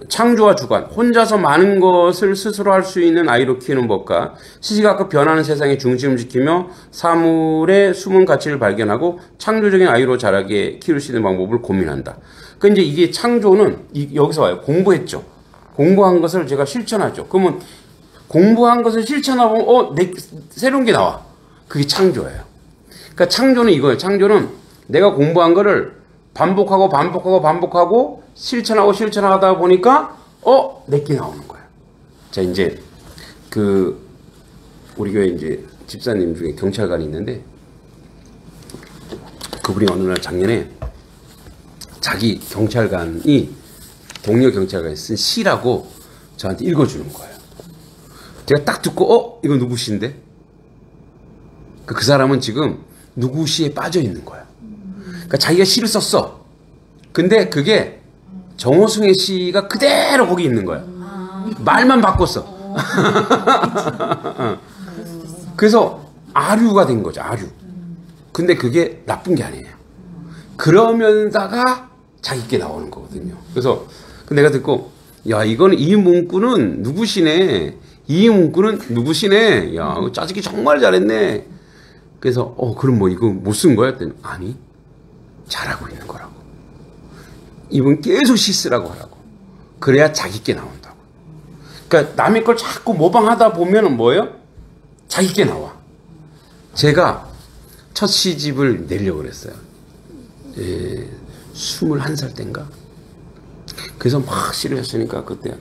창조와 주관, 혼자서 많은 것을 스스로 할 수 있는 아이로 키우는 법과 시시각각 변하는 세상의 중심을 지키며 사물의 숨은 가치를 발견하고 창조적인 아이로 자라게 키울 수 있는 방법을 고민한다. 그러니까 이제 이게 창조는 여기서 와요. 공부했죠. 공부한 것을 제가 실천하죠. 그러면 공부한 것을 실천하고 새로운 게 나와. 그게 창조예요. 그러니까 창조는 이거예요. 창조는 내가 공부한 거를 반복하고 실천하다 보니까 내게 나오는 거예요. 자, 이제 우리 교회 이제 집사님 중에 경찰관이 있는데 그분이 어느 날 작년에 자기 경찰관이 동료 경찰관이 쓴 시라고 저한테 읽어주는 거예요. 제가 딱 듣고 이거 누구 시인데? 그 사람은 지금 누구 시에 빠져 있는 거야. 그러니까 자기가 시를 썼어. 근데 그게 정호승의 시가 그대로 거기 있는 거야. 말만 바꿨어. 그래서 아류가 된 거죠. 아류. 근데 그게 나쁜 게 아니에요. 그러면다가 자기께 나오는 거거든요. 그래서 내가 듣고 야 이거는 이 문구는 누구시네. 이 문구는 누구시네. 야 짜증이 정말 잘했네. 그래서 그럼 뭐 이거 못 쓴 거야? 했더니 아니 잘하고 있는 거라고. 이분 계속 시 쓰라고 하라고. 그래야 자기께 나온다고. 그러니까 남의 걸 자꾸 모방하다 보면은 뭐예요? 자기께 나와. 제가 첫 시집을 내려고 그랬어요. 21살 때인가? 그래서 막 시를 했으니까 그때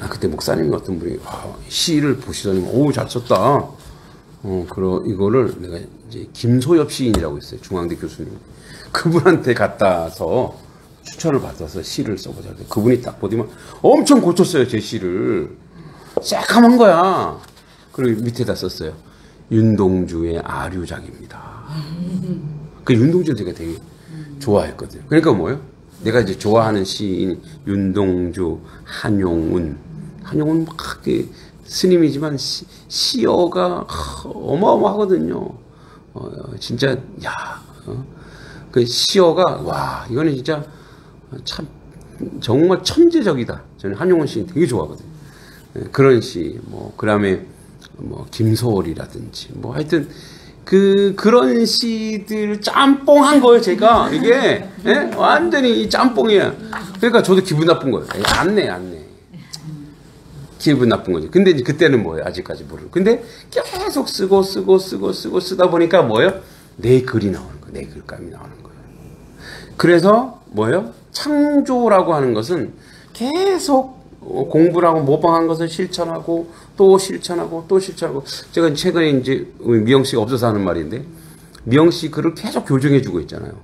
그때 목사님 같은 분이 시를 보시더니 오 잘 썼다. 이거를 내가 이제 김소엽 시인이라고 있어요. 중앙대 교수님. 그분한테 갖다서 추천을 받아서 시를 써보자. 그분이 딱 보더니 엄청 고쳤어요. 제 시를. 새까만 거야. 그리고 밑에다 썼어요. 윤동주의 아류작입니다. 그 윤동주를 제가 되게 좋아했거든요. 그러니까 뭐예요? 내가 이제 좋아하는 시인 윤동주, 한용운 막 스님이지만 시어가 어마어마하거든요. 진짜 그 시어가 와 이거는 진짜 참 정말 천재적이다. 저는 한용운 시인 되게 좋아하거든요. 그런 시, 그다음에 김소월이라든지 하여튼 그런 시들 짬뽕한 거예요. 제가 이게 완전히 짬뽕이야. 그러니까 저도 기분 나쁜 거예요. 안 내. 기분 나쁜 거죠. 근데 이제 그때는 뭐예요? 아직까지 모르고. 근데 계속 쓰다 보니까 뭐예요? 내 글이 나오는 거예요. 내 글감이 나오는 거예요. 그래서 뭐예요? 창조라고 하는 것은 계속 공부를 하고 모방한 것을 실천하고 또 실천하고. 제가 최근에 이제 미영 씨가 없어서 하는 말인데 미영 씨 글을 계속 교정해 주고 있잖아요.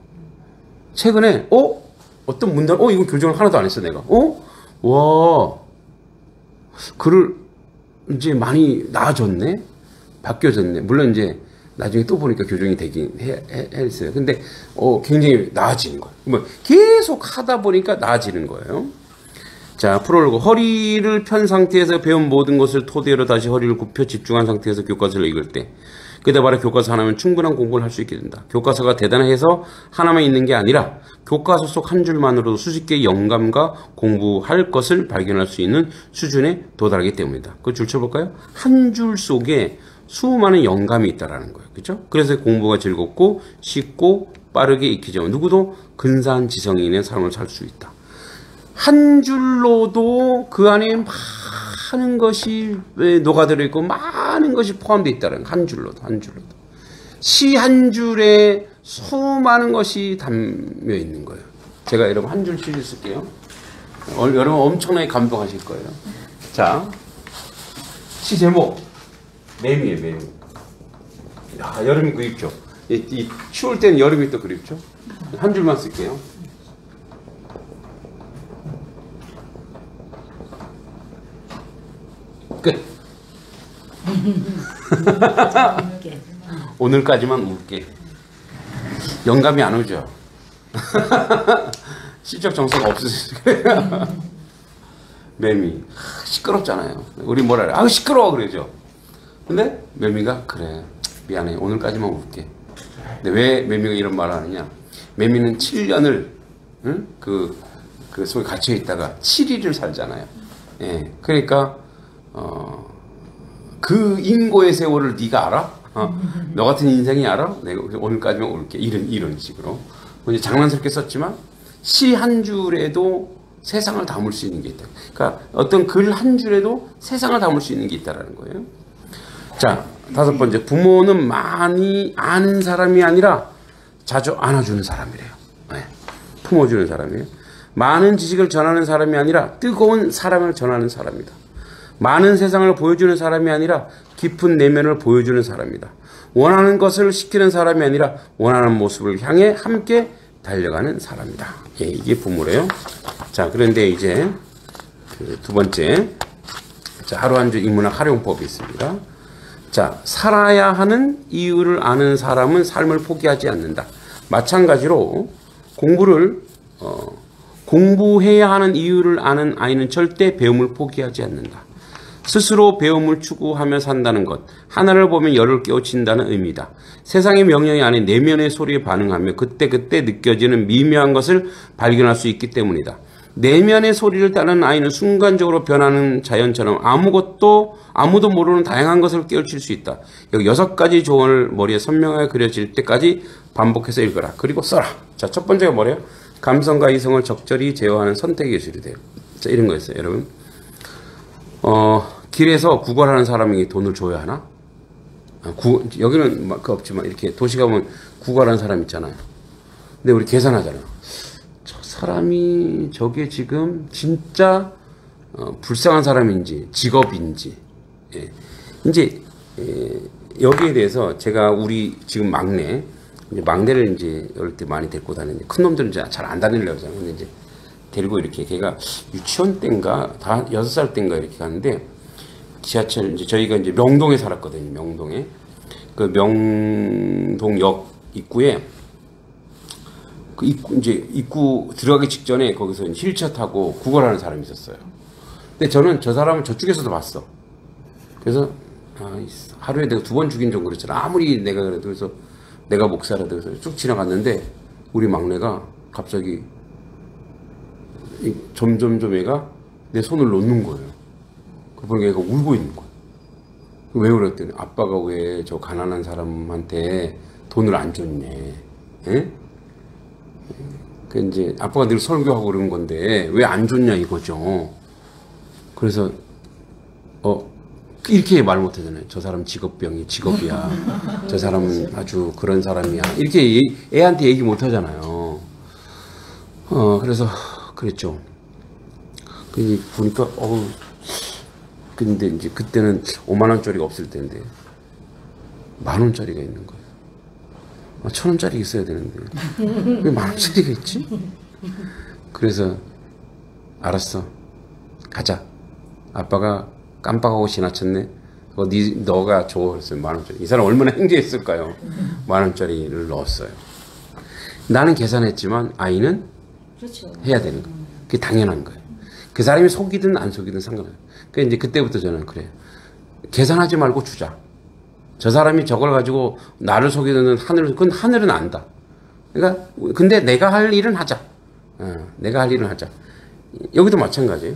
최근에 어떤 문단 이거 교정을 하나도 안 했어 내가. 와 글을 이제 많이 나아졌네? 바뀌어졌네. 물론 이제 나중에 또 보니까 교정이 되긴 했어요. 근데 굉장히 나아지는 거예요. 계속 하다 보니까 나아지는 거예요. 자, 프롤로그. 허리를 편 상태에서 배운 모든 것을 토대로 다시 허리를 굽혀 집중한 상태에서 교과서를 읽을 때 그때 바로 교과서 하나면 충분한 공부를 할 수 있게 된다. 교과서가 대단해서 하나만 있는 게 아니라 교과서 속 한 줄만으로도 수십 개의 영감과 공부할 것을 발견할 수 있는 수준에 도달하기 때문이다. 그걸 줄 쳐볼까요? 한 줄 속에 수많은 영감이 있다라는 거예요. 그렇죠? 그래서 공부가 즐겁고 쉽고 빠르게 익히죠. 누구도 근사한 지성인의 삶을 살 수 있다. 한 줄로도 그 안에 많은 것이 녹아들어 있고 많은 것이 포함되어 있다는 거예요. 한 줄로도. 시 한 줄에 수많은 것이 담겨 있는 거예요. 제가 여러분 한 줄 시를 쓸게요. 여러분 엄청나게 감동하실 거예요. 자, 시 제목 매미예요. 매미. 야, 여름이 그립죠. 이 추울 때는 여름이 또 그립죠. 한 줄만 쓸게요. 끝. 오늘까지만 울게. 영감이 안 오죠. 시적 정서가 없으시죠. 매미 시끄럽잖아요. 우리 뭐라 그래? 아우 시끄러워 그러죠. 근데 매미가 그래 미안해 오늘까지만 울게. 근데 왜 매미가 이런 말을 하느냐? 매미는 7년을 응? 그 속에 갇혀 있다가 7일을 살잖아요. 예, 그러니까 그 인고의 세월을 네가 알아? 너 같은 인생이 알아? 내가 오늘까지만 울게. 이런 식으로 이제 장난스럽게 썼지만 시 한 줄에도 세상을 담을 수 있는 게 있다. 그러니까 어떤 글 한 줄에도 세상을 담을 수 있는 게 있다라는 거예요. 자, 5번째, 부모는 많이 아는 사람이 아니라 자주 안아주는 사람이래요. 네. 품어주는 사람이에요. 많은 지식을 전하는 사람이 아니라 뜨거운 사랑을 전하는 사람이다. 많은 세상을 보여주는 사람이 아니라 깊은 내면을 보여주는 사람이다. 원하는 것을 시키는 사람이 아니라 원하는 모습을 향해 함께 달려가는 사람이다. 예, 이게 부모래요. 자, 그런데 이제 그 2번째, 자, 하루 한 줄 인문학 활용법이 있습니다. 자, 살아야 하는 이유를 아는 사람은 삶을 포기하지 않는다. 마찬가지로 공부해야 하는 이유를 아는 아이는 절대 배움을 포기하지 않는다. 스스로 배움을 추구하며 산다는 것, 하나를 보면 열을 깨우친다는 의미다. 세상의 명령이 아닌 내면의 소리에 반응하며 그때그때 느껴지는 미묘한 것을 발견할 수 있기 때문이다. 내면의 소리를 따르는 아이는 순간적으로 변하는 자연처럼 아무도 모르는 다양한 것을 깨우칠 수 있다. 여기 6가지 조언을 머리에 선명하게 그려질 때까지 반복해서 읽어라. 그리고 써라. 자, 첫 번째가 뭐래요? 감성과 이성을 적절히 제어하는 선택 예술이 돼요. 자, 이런 거였어요, 여러분. 길에서 구걸하는 사람이 돈을 줘야 하나? 여기는 그 없지만 이렇게 도시 가면 구걸하는 사람 있잖아요. 근데 우리 계산하잖아요. 저 사람이 저게 지금 진짜 불쌍한 사람인지 직업인지. 예. 이제 여기에 대해서 제가 우리 지금 막내를 이제 어릴 때 많이 데리고 다니는데 큰 놈들은 잘 안 다니려고 하잖아요. 근데 이제 데리고 이렇게 걔가 유치원 때인가 다 6살 때인가 이렇게 가는데 지하철 이제 저희가 이제 명동에 살았거든요. 명동에 그 명동역 입구에 그 입구 들어가기 직전에 거기서 휠체어 타고 구걸하는 사람이 있었어요. 근데 저는 저 사람을 저쪽에서도 봤어. 그래서 하루에 내가 2번 죽인 정도 그랬잖아. 아무리 내가 그래도 그래서 내가 목사라도 그래서 쭉 지나갔는데 우리 막내가 갑자기 점점 애가 내 손을 놓는 거예요. 그러니까 애가 울고 있는 거예요. 왜 그랬더니 아빠가 왜 저 가난한 사람한테 돈을 안 줬네. 예? 그 이제 아빠가 늘 설교하고 그러는 건데 왜 안 줬냐 이거죠. 그래서 이렇게 말 못 하잖아요. 저 사람 직업이야. 저 사람은 아주 그런 사람이야. 이렇게 애한테 얘기 못 하잖아요. 그래서 그랬죠. 보니까 근데 이제 그때는 5만 원짜리가 없을 때인데 10,000원짜리가 있는 거예요. 1,000원짜리 있어야 되는데 왜 10,000원짜리가 있지? 그래서 알았어. 가자. 아빠가 깜빡하고 지나쳤네. 너가 줘. 그랬어요. 10,000원짜리. 이 사람 얼마나 행제했을까요? 10,000원짜리를 넣었어요. 나는 계산했지만 아이는 그렇죠. 해야 되는 거예요. 그게 당연한 거예요. 그 사람이 속이든 안 속이든 상관없어요. 그러니까 이제 그때부터 저는 그래요. 계산하지 말고 주자. 저 사람이 저걸 가지고 나를 속이는 그건 하늘은 안다. 그러니까 근데 내가 할 일은 하자. 내가 할 일은 하자. 여기도 마찬가지예요.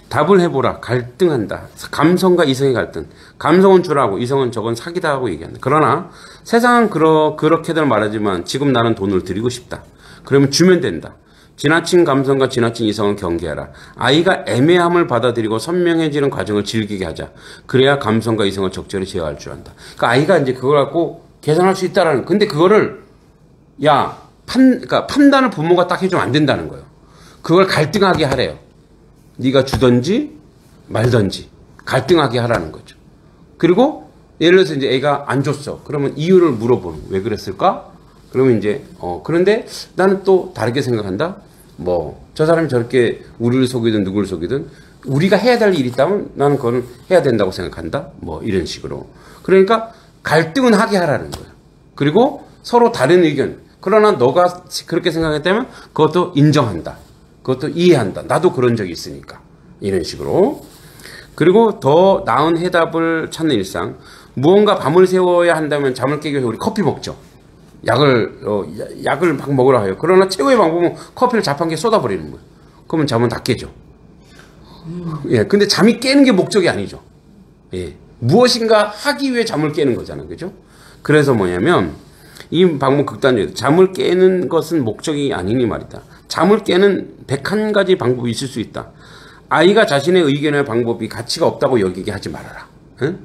답을 해보라. 갈등한다. 감성과 이성의 갈등. 감성은 주라고 이성은 저건 사기다 하고 얘기한다. 그러나 세상은 그렇게들 말하지만 지금 나는 돈을 드리고 싶다. 그러면 주면 된다. 지나친 감성과 지나친 이성을 경계하라. 아이가 애매함을 받아들이고 선명해지는 과정을 즐기게 하자. 그래야 감성과 이성을 적절히 제어할 줄 안다. 그러니까 아이가 이제 그걸 갖고 계산할 수 있다라는. 근데 그거를 그러니까 판단을 부모가 딱 해주면 안 된다는 거예요. 그걸 갈등하게 하래요. 네가 주든지 말든지 갈등하게 하라는 거죠. 그리고 예를 들어서 이제 애가 안 줬어. 그러면 이유를 물어보는. 왜 그랬을까? 그러면 이제 그런데 나는 또 다르게 생각한다. 저 사람이 저렇게 우리를 속이든 누구를 속이든 우리가 해야 될 일이 있다면 나는 그거는 해야 된다고 생각한다. 이런 식으로. 그러니까 갈등은 하게 하라는 거예요. 그리고 서로 다른 의견, 그러나 너가 그렇게 생각했다면 그것도 인정한다. 그것도 이해한다. 나도 그런 적이 있으니까. 이런 식으로. 그리고 더 나은 해답을 찾는 일상. 무언가 밤을 새워야 한다면 잠을 깨기 위해서 우리 커피 먹죠. 약을 막 먹으라 해요. 그러나 최고의 방법은 커피를 자판기에 쏟아버리는 거예요. 그러면 잠은 다 깨죠. 예, 근데 잠이 깨는 게 목적이 아니죠. 예, 무엇인가 하기 위해 잠을 깨는 거잖아요. 그죠? 그래서 뭐냐면, 이 방법 극단적이에요. 잠을 깨는 것은 목적이 아니니 말이다. 잠을 깨는 101가지 방법이 있을 수 있다. 아이가 자신의 의견의 방법이 가치가 없다고 여기게 하지 말아라. 응?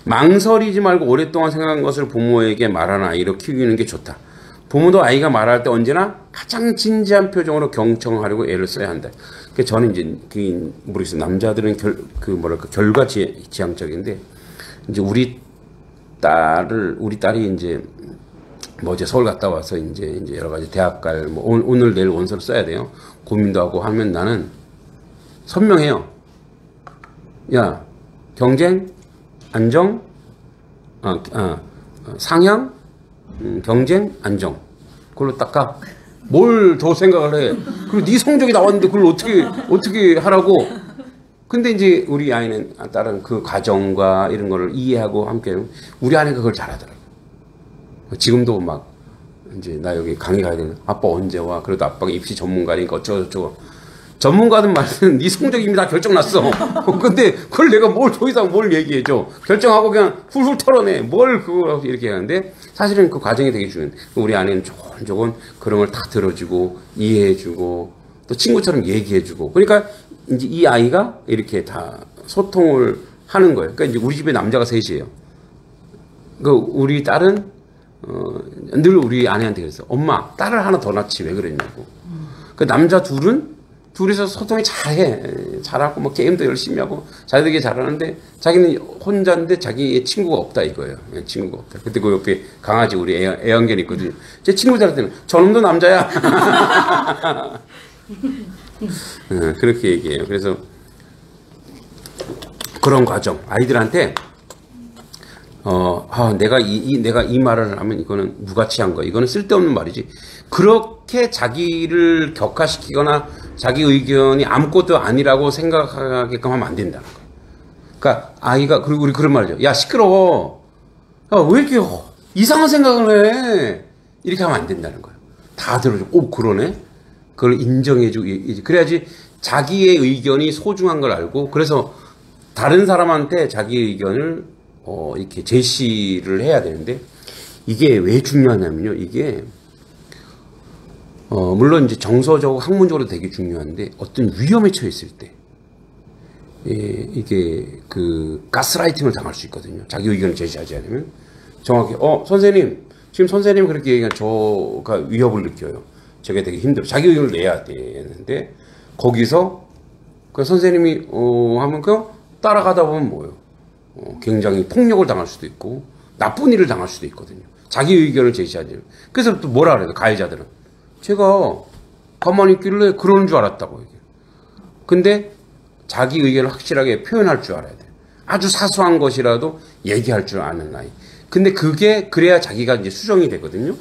망설이지 말고 오랫동안 생각한 것을 부모에게 말하는 아이로 키우는 게 좋다. 부모도 아이가 말할 때 언제나 가장 진지한 표정으로 경청하려고 애를 써야 한다. 그러니까 저는 이제 모르겠어요. 남자들은 결과지향적인데 이제 우리 딸이 이제 서울 갔다 와서 이제 여러 가지 대학 갈 오늘 내일 원서를 써야 돼요. 고민도 하고 하면 나는 선명해요. 야, 경쟁, 안정, 상향, 경쟁, 안정. 그걸로 딱 가. 뭘 더 생각을 해. 그리고 네 성적이 나왔는데 그걸 어떻게 하라고. 근데 이제 우리 딸은 그 과정과 이런 거를 이해하고 함께, 우리 아내가 그걸 잘하더라고요. 지금도 막, 이제 나 여기 강의 가야 되는, 아빠 언제 와? 그래도 아빠가 입시 전문가니까 어쩌고저쩌고. 전문가든 말든 네 성적 이미 다 결정났어. 근데 그걸 내가 더 이상 뭘 얘기해줘. 결정하고 그냥 훌훌 털어내. 뭘 그거 이렇게 하는데 사실은 그 과정이 되게 중요해. 우리 아내는 조금 그런 걸 다 들어주고 이해해주고 또 친구처럼 얘기해주고. 그러니까 이제 이 아이가 이렇게 다 소통을 하는 거예요. 그러니까 이제 우리 집에 남자가 셋이에요. 그 우리 딸은 늘 우리 아내한테 그랬어. 엄마, 딸을 하나 더 낳지 왜 그랬냐고. 그 남자 둘이서 소통이 잘하고 뭐 게임도 열심히 하고 자기들이 잘하는데 자기는 혼자인데 자기의 친구가 없다 이거예요. 친구가 없다. 그때 그 옆에 강아지 우리 애완견이 있거든요. 제 친구들 때는 저놈도 남자야. 그렇게 얘기해요. 그래서 그런 과정 아이들한테 내가 이 말을 하면 이거는 무가치한 거, 이거는 쓸데없는 말이지. 그렇게 자기를 격화시키거나 자기 의견이 아무것도 아니라고 생각하게끔 하면 안 된다는 거예요. 그러니까 아이가, 그리고 우리 그런 말이죠. 야, 시끄러워. 야, 왜 이렇게 이상한 생각을 해? 이렇게 하면 안 된다는 거예요. 다 들어주고, 그러네? 그걸 인정해주고, 그래야지 자기의 의견이 소중한 걸 알고, 그래서 다른 사람한테 자기 의견을 이렇게 제시를 해야 되는데, 이게 왜 중요하냐면요. 이게, 물론 이제 정서적으로 학문적으로 되게 중요한데, 어떤 위험에 처했을 때, 이게 가스라이팅을 당할 수 있거든요. 자기 의견을 제시하지 않으면. 정확히, 선생님, 지금 선생님이 그렇게 얘기하면 저가 위협을 느껴요. 저게 되게 힘들어. 자기 의견을 내야 되는데, 거기서, 그 선생님이, 하면 따라가다 보면 뭐예요? 굉장히 폭력을 당할 수도 있고 나쁜 일을 당할 수도 있거든요. 자기 의견을 제시하지. 그래서 또 뭐라 그래요? 가해자들은 제가 가만히 있길래 그러는 줄 알았다고 얘기해요. 근데 자기 의견을 확실하게 표현할 줄 알아야 돼요. 아주 사소한 것이라도 얘기할 줄 아는 아이. 근데 그래야 자기가 이제 수정이 되거든요.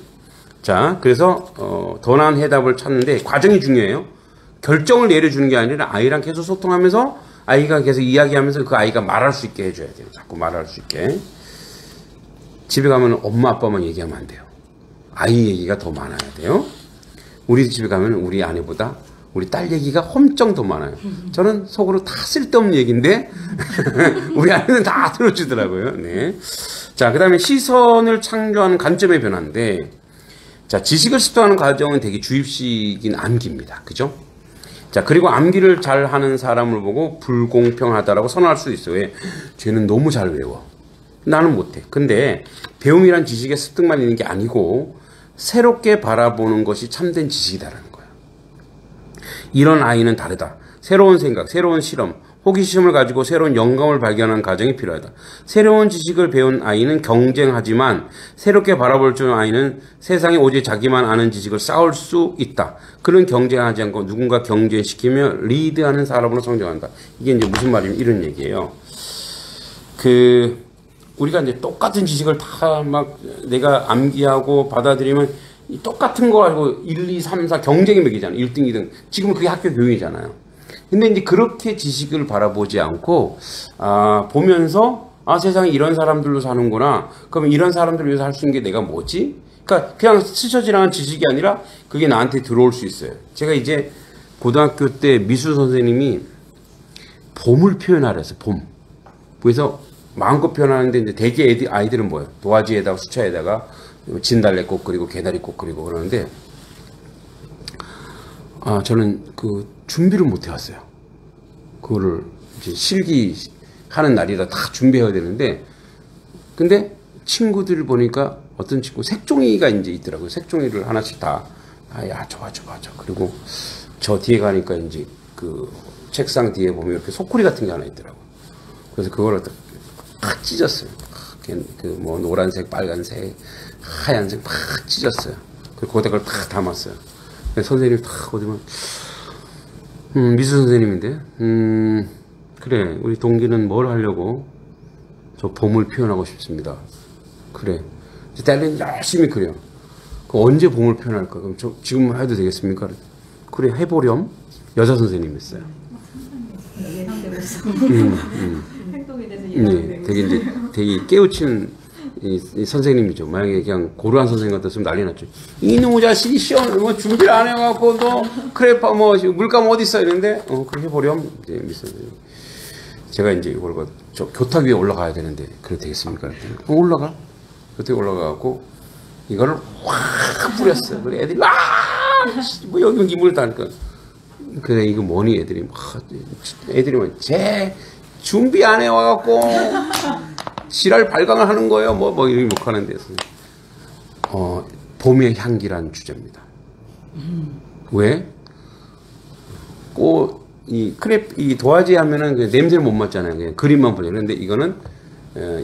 자, 그래서 더 나은 해답을 찾는데 과정이 중요해요. 결정을 내려주는 게 아니라 아이랑 계속 소통하면서 아이가 계속 이야기하면서 그 아이가 말할 수 있게 해줘야 돼요. 자꾸 말할 수 있게. 집에 가면 엄마 아빠만 얘기하면 안 돼요. 아이 얘기가 더 많아야 돼요. 우리 집에 가면 우리 아내보다 우리 딸 얘기가 엄청 더 많아요. 저는 속으로 다 쓸데없는 얘기인데 우리 아내는 다 들어주더라고요. 네. 자, 그 다음에 시선을 창조하는 관점의 변화인데, 자, 지식을 습득하는 과정은 되게 주입식인 암기입니다. 그죠? 자, 그리고 암기를 잘 하는 사람을 보고 불공평하다라고 선언할 수 있어요. 왜? 쟤는 너무 잘 외워. 나는 못해. 근데 배움이란 지식의 습득만 있는 게 아니고 새롭게 바라보는 것이 참된 지식이다라는 거예요. 이런 아이는 다르다. 새로운 생각, 새로운 실험, 호기심을 가지고 새로운 영감을 발견하는 과정이 필요하다. 새로운 지식을 배운 아이는 경쟁하지만 새롭게 바라볼 줄 아이는 세상에 오직 자기만 아는 지식을 쌓을 수 있다. 그는 경쟁하지 않고 누군가 경쟁시키며 리드하는 사람으로 성장한다. 이게 이제 무슨 말이냐면 이런 얘기예요. 우리가 이제 똑같은 지식을 다 막 내가 암기하고 받아들이면 이 똑같은 거 가지고 1, 2, 3, 4 경쟁이 매기잖아요. 1등, 2등. 지금은 그게 학교 교육이잖아요. 근데 이제 그렇게 지식을 바라보지 않고, 보면서, 세상에 이런 사람들로 사는구나. 그러면 이런 사람들을 위해서 할 수 있는 게 내가 뭐지? 그러니까 그냥 스쳐 지나간 지식이 아니라 그게 나한테 들어올 수 있어요. 제가 이제 고등학교 때 미술 선생님이 봄을 표현하라 했어요. 봄. 그래서 마음껏 표현하는데 이제 대개 아이들은 뭐예요? 도화지에다가 수차에다가 진달래꽃 그리고 개다리꽃 그리고 그러는데 저는 그 준비를 못 해왔어요. 그거를 이제 실기 하는 날이라 다 준비해야 되는데 근데 친구들 보니까 어떤 친구 색종이가 이제 있더라고요. 색종이를 하나씩 다 야 좋아. 그리고 저 뒤에 가니까 이제 그 책상 뒤에 보면 이렇게 소쿠리 같은 게 하나 있더라고요. 그래서 그거를 팍 찢었어요. 그 뭐 노란색, 빨간색, 하얀색 팍 찢었어요. 그리고 거기다가 다 담았어요. 선생님이 탁 어디면 미술 선생님인데 그래 우리 동기는 뭘 하려고 저 봄을 표현하고 싶습니다. 그래 딸린 열심히 그려. 그 언제 봄을 표현할까? 그럼 저 지금 해도 되겠습니까? 그래 해보렴. 여자 선생님이었어요. 예상되고 있어. 행동에 대해서 네, 되게 깨우치는 이 선생님이죠. 만약에 그냥 고루한 선생님 같았으면 난리 났죠. 이놈의 자식이 시험 뭐 준비를 안 해갖고 너 크레파 뭐 물감 어디 있어 이랬는데 그렇게 해보렴. 이제 미스 선생님. 제가 이제 이걸 저 교탁 위에 올라가야 되는데 그래 되겠습니까? 그랬더니 올라가. 교탁 위에 올라가갖고 이거를 확 뿌렸어요. 그래 애들이 뭐 여기 이물을 다니까. 그래 이거 뭐니 애들이 애들이 뭐 쟤 준비 안 해와갖고 지랄 발광을 하는 거예요. 뭐 이렇게 욕하는 데서 봄의 향기란 주제입니다. 왜? 이 도화지 하면은 그 냄새를 못 맡잖아요. 그냥 그림만 보죠. 그런데 이거는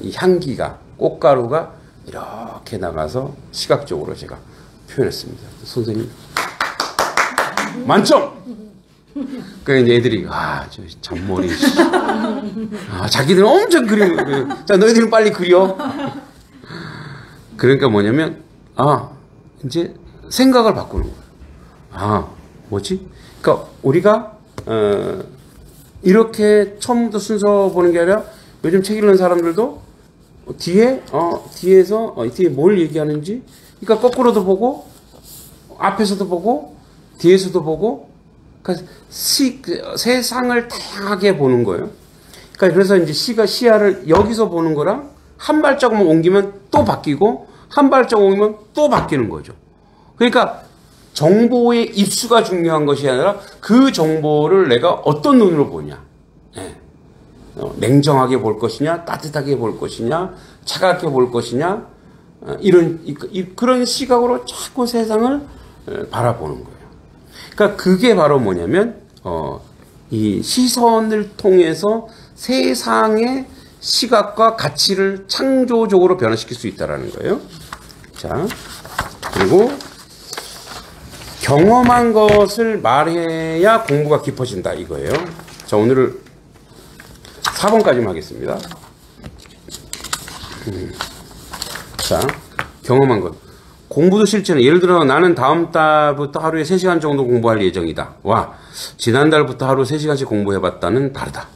이 향기가 꽃가루가 이렇게 나가서 시각적으로 제가 표현했습니다. 선생님 만점. 그러니까 이제 애들이 저 잔머리 자기들은 엄청 그리고 자 너희들은 빨리 그려. 그러니까 뭐냐면 이제 생각을 바꾸는 거예요. 뭐지? 그러니까 우리가 이렇게 처음부터 순서 보는 게 아니라 요즘 책 읽는 사람들도 뒤에서 뒤에 뭘 얘기하는지 그러니까 거꾸로도 보고 앞에서도 보고 뒤에서도 보고 그러니까 세상을 다양하게 보는 거예요. 그러니까 그래서 이제 시야를 여기서 보는 거랑 한 발자국만 옮기면 또 바뀌고 한 발자국 옮기면 또 바뀌는 거죠. 그러니까 정보의 입수가 중요한 것이 아니라 그 정보를 내가 어떤 눈으로 보냐. 냉정하게 볼 것이냐, 따뜻하게 볼 것이냐, 차갑게 볼 것이냐, 그런 시각으로 자꾸 세상을 바라보는 거예요. 그러니까 그게 바로 뭐냐면, 이 시선을 통해서 세상의 시각과 가치를 창조적으로 변화시킬 수 있다는 거예요. 자, 그리고 경험한 것을 말해야 공부가 깊어진다 이거예요. 자, 오늘을 4번까지만 하겠습니다. 자, 경험한 것. 공부도 실제는 예를 들어 나는 다음 달부터 하루에 3시간 정도 공부할 예정이다. 지난달부터 하루 3시간씩 공부해봤다는 다르다.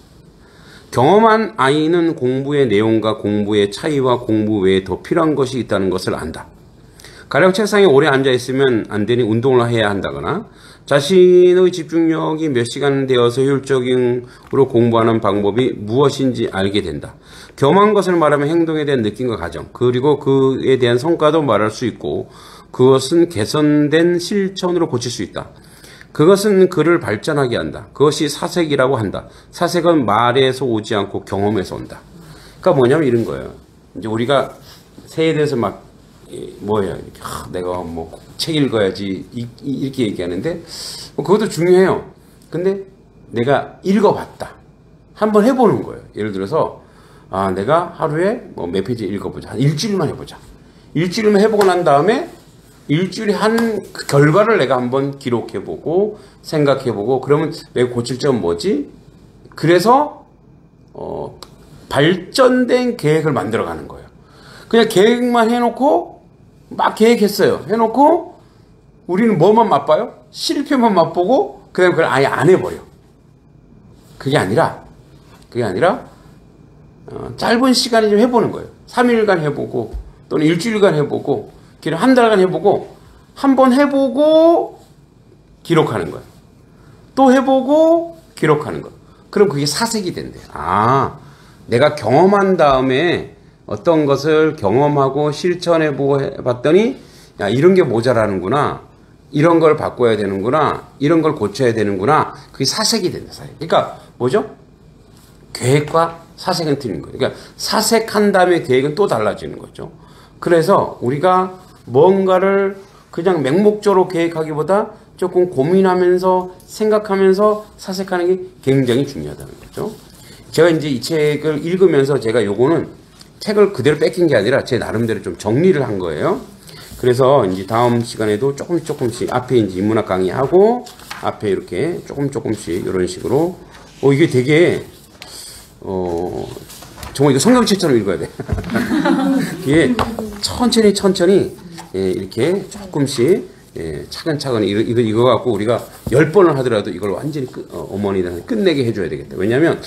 경험한 아이는 공부의 내용과 공부의 차이와 공부 외에 더 필요한 것이 있다는 것을 안다. 가령 책상에 오래 앉아있으면 안 되니 운동을 해야 한다거나 자신의 집중력이 몇 시간 되어서 효율적으로 공부하는 방법이 무엇인지 알게 된다. 경험한 것을 말하면 행동에 대한 느낌과 가정, 그리고 그에 대한 성과도 말할 수 있고 그것은 개선된 실천으로 고칠 수 있다. 그것은 그를 발전하게 한다. 그것이 사색이라고 한다. 사색은 말에서 오지 않고 경험에서 온다. 그러니까 뭐냐면 이런 거예요. 이제 우리가 새에 대해서 막 뭐예요? 이렇게 내가 뭐 책 읽어야지 이렇게 얘기하는데 그것도 중요해요. 근데 내가 읽어봤다. 한번 해보는 거예요. 예를 들어서 내가 하루에 뭐 몇 페이지 읽어보자. 한 일주일만 해보자. 일주일만 해보고 난 다음에 일주일에 한 그 결과를 내가 한번 기록해보고 생각해보고 그러면 내가 고칠 점은 뭐지? 그래서 발전된 계획을 만들어가는 거예요. 그냥 계획만 해놓고 막 계획했어요. 해놓고 우리는 뭐만 맛봐요? 실패만 맛보고 그다음에 그걸 아예 안 해버려. 그게 아니라 짧은 시간에 좀 해보는 거예요. 3일간 해보고 또는 일주일간 해보고 길은 한 달간 해보고 한 번 해보고 기록하는 거예요. 또 해보고 기록하는 거. 그럼 그게 사색이 된대요. 아, 내가 경험한 다음에 어떤 것을 경험하고 실천해보고 해봤더니 야, 이런 게 모자라는구나. 이런 걸 바꿔야 되는구나. 이런 걸 고쳐야 되는구나. 그게 사색이 된다. 사색. 그러니까 뭐죠? 계획과 사색은 틀린 거예요. 그러니까 사색한 다음에 계획은 또 달라지는 거죠. 그래서 우리가 뭔가를 그냥 맹목적으로 계획하기보다 조금 고민하면서 생각하면서 사색하는 게 굉장히 중요하다는 거죠. 제가 이제 이 책을 읽으면서 제가 요거는 책을 그대로 뺏긴 게 아니라 제 나름대로 좀 정리를 한 거예요. 그래서 이제 다음 시간에도 조금씩 앞에 이제 인문학 강의하고 앞에 이렇게 조금씩 이런 식으로 이게 되게 정말 이거 성경책처럼 읽어야 돼. 이게 천천히 이렇게 조금씩 차근차근 이거 갖고 우리가 10번을 하더라도 이걸 완전히 어머니한테 끝내게 해줘야 되겠다. 왜냐하면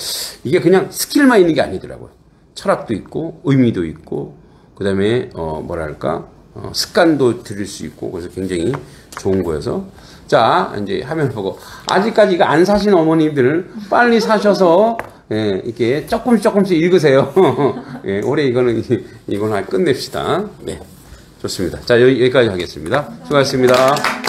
이게 그냥 스킬만 있는 게 아니더라고요. 철학도 있고 의미도 있고 그 다음에 뭐랄까 습관도 들일 수 있고 그래서 굉장히 좋은 거여서 자 이제 화면 보고 아직까지 이거 안 사신 어머니들 빨리 사셔서 이렇게 조금씩 읽으세요. 올해 이거는 끝냅시다. 네, 좋습니다. 자 여기까지 하겠습니다. 수고하셨습니다.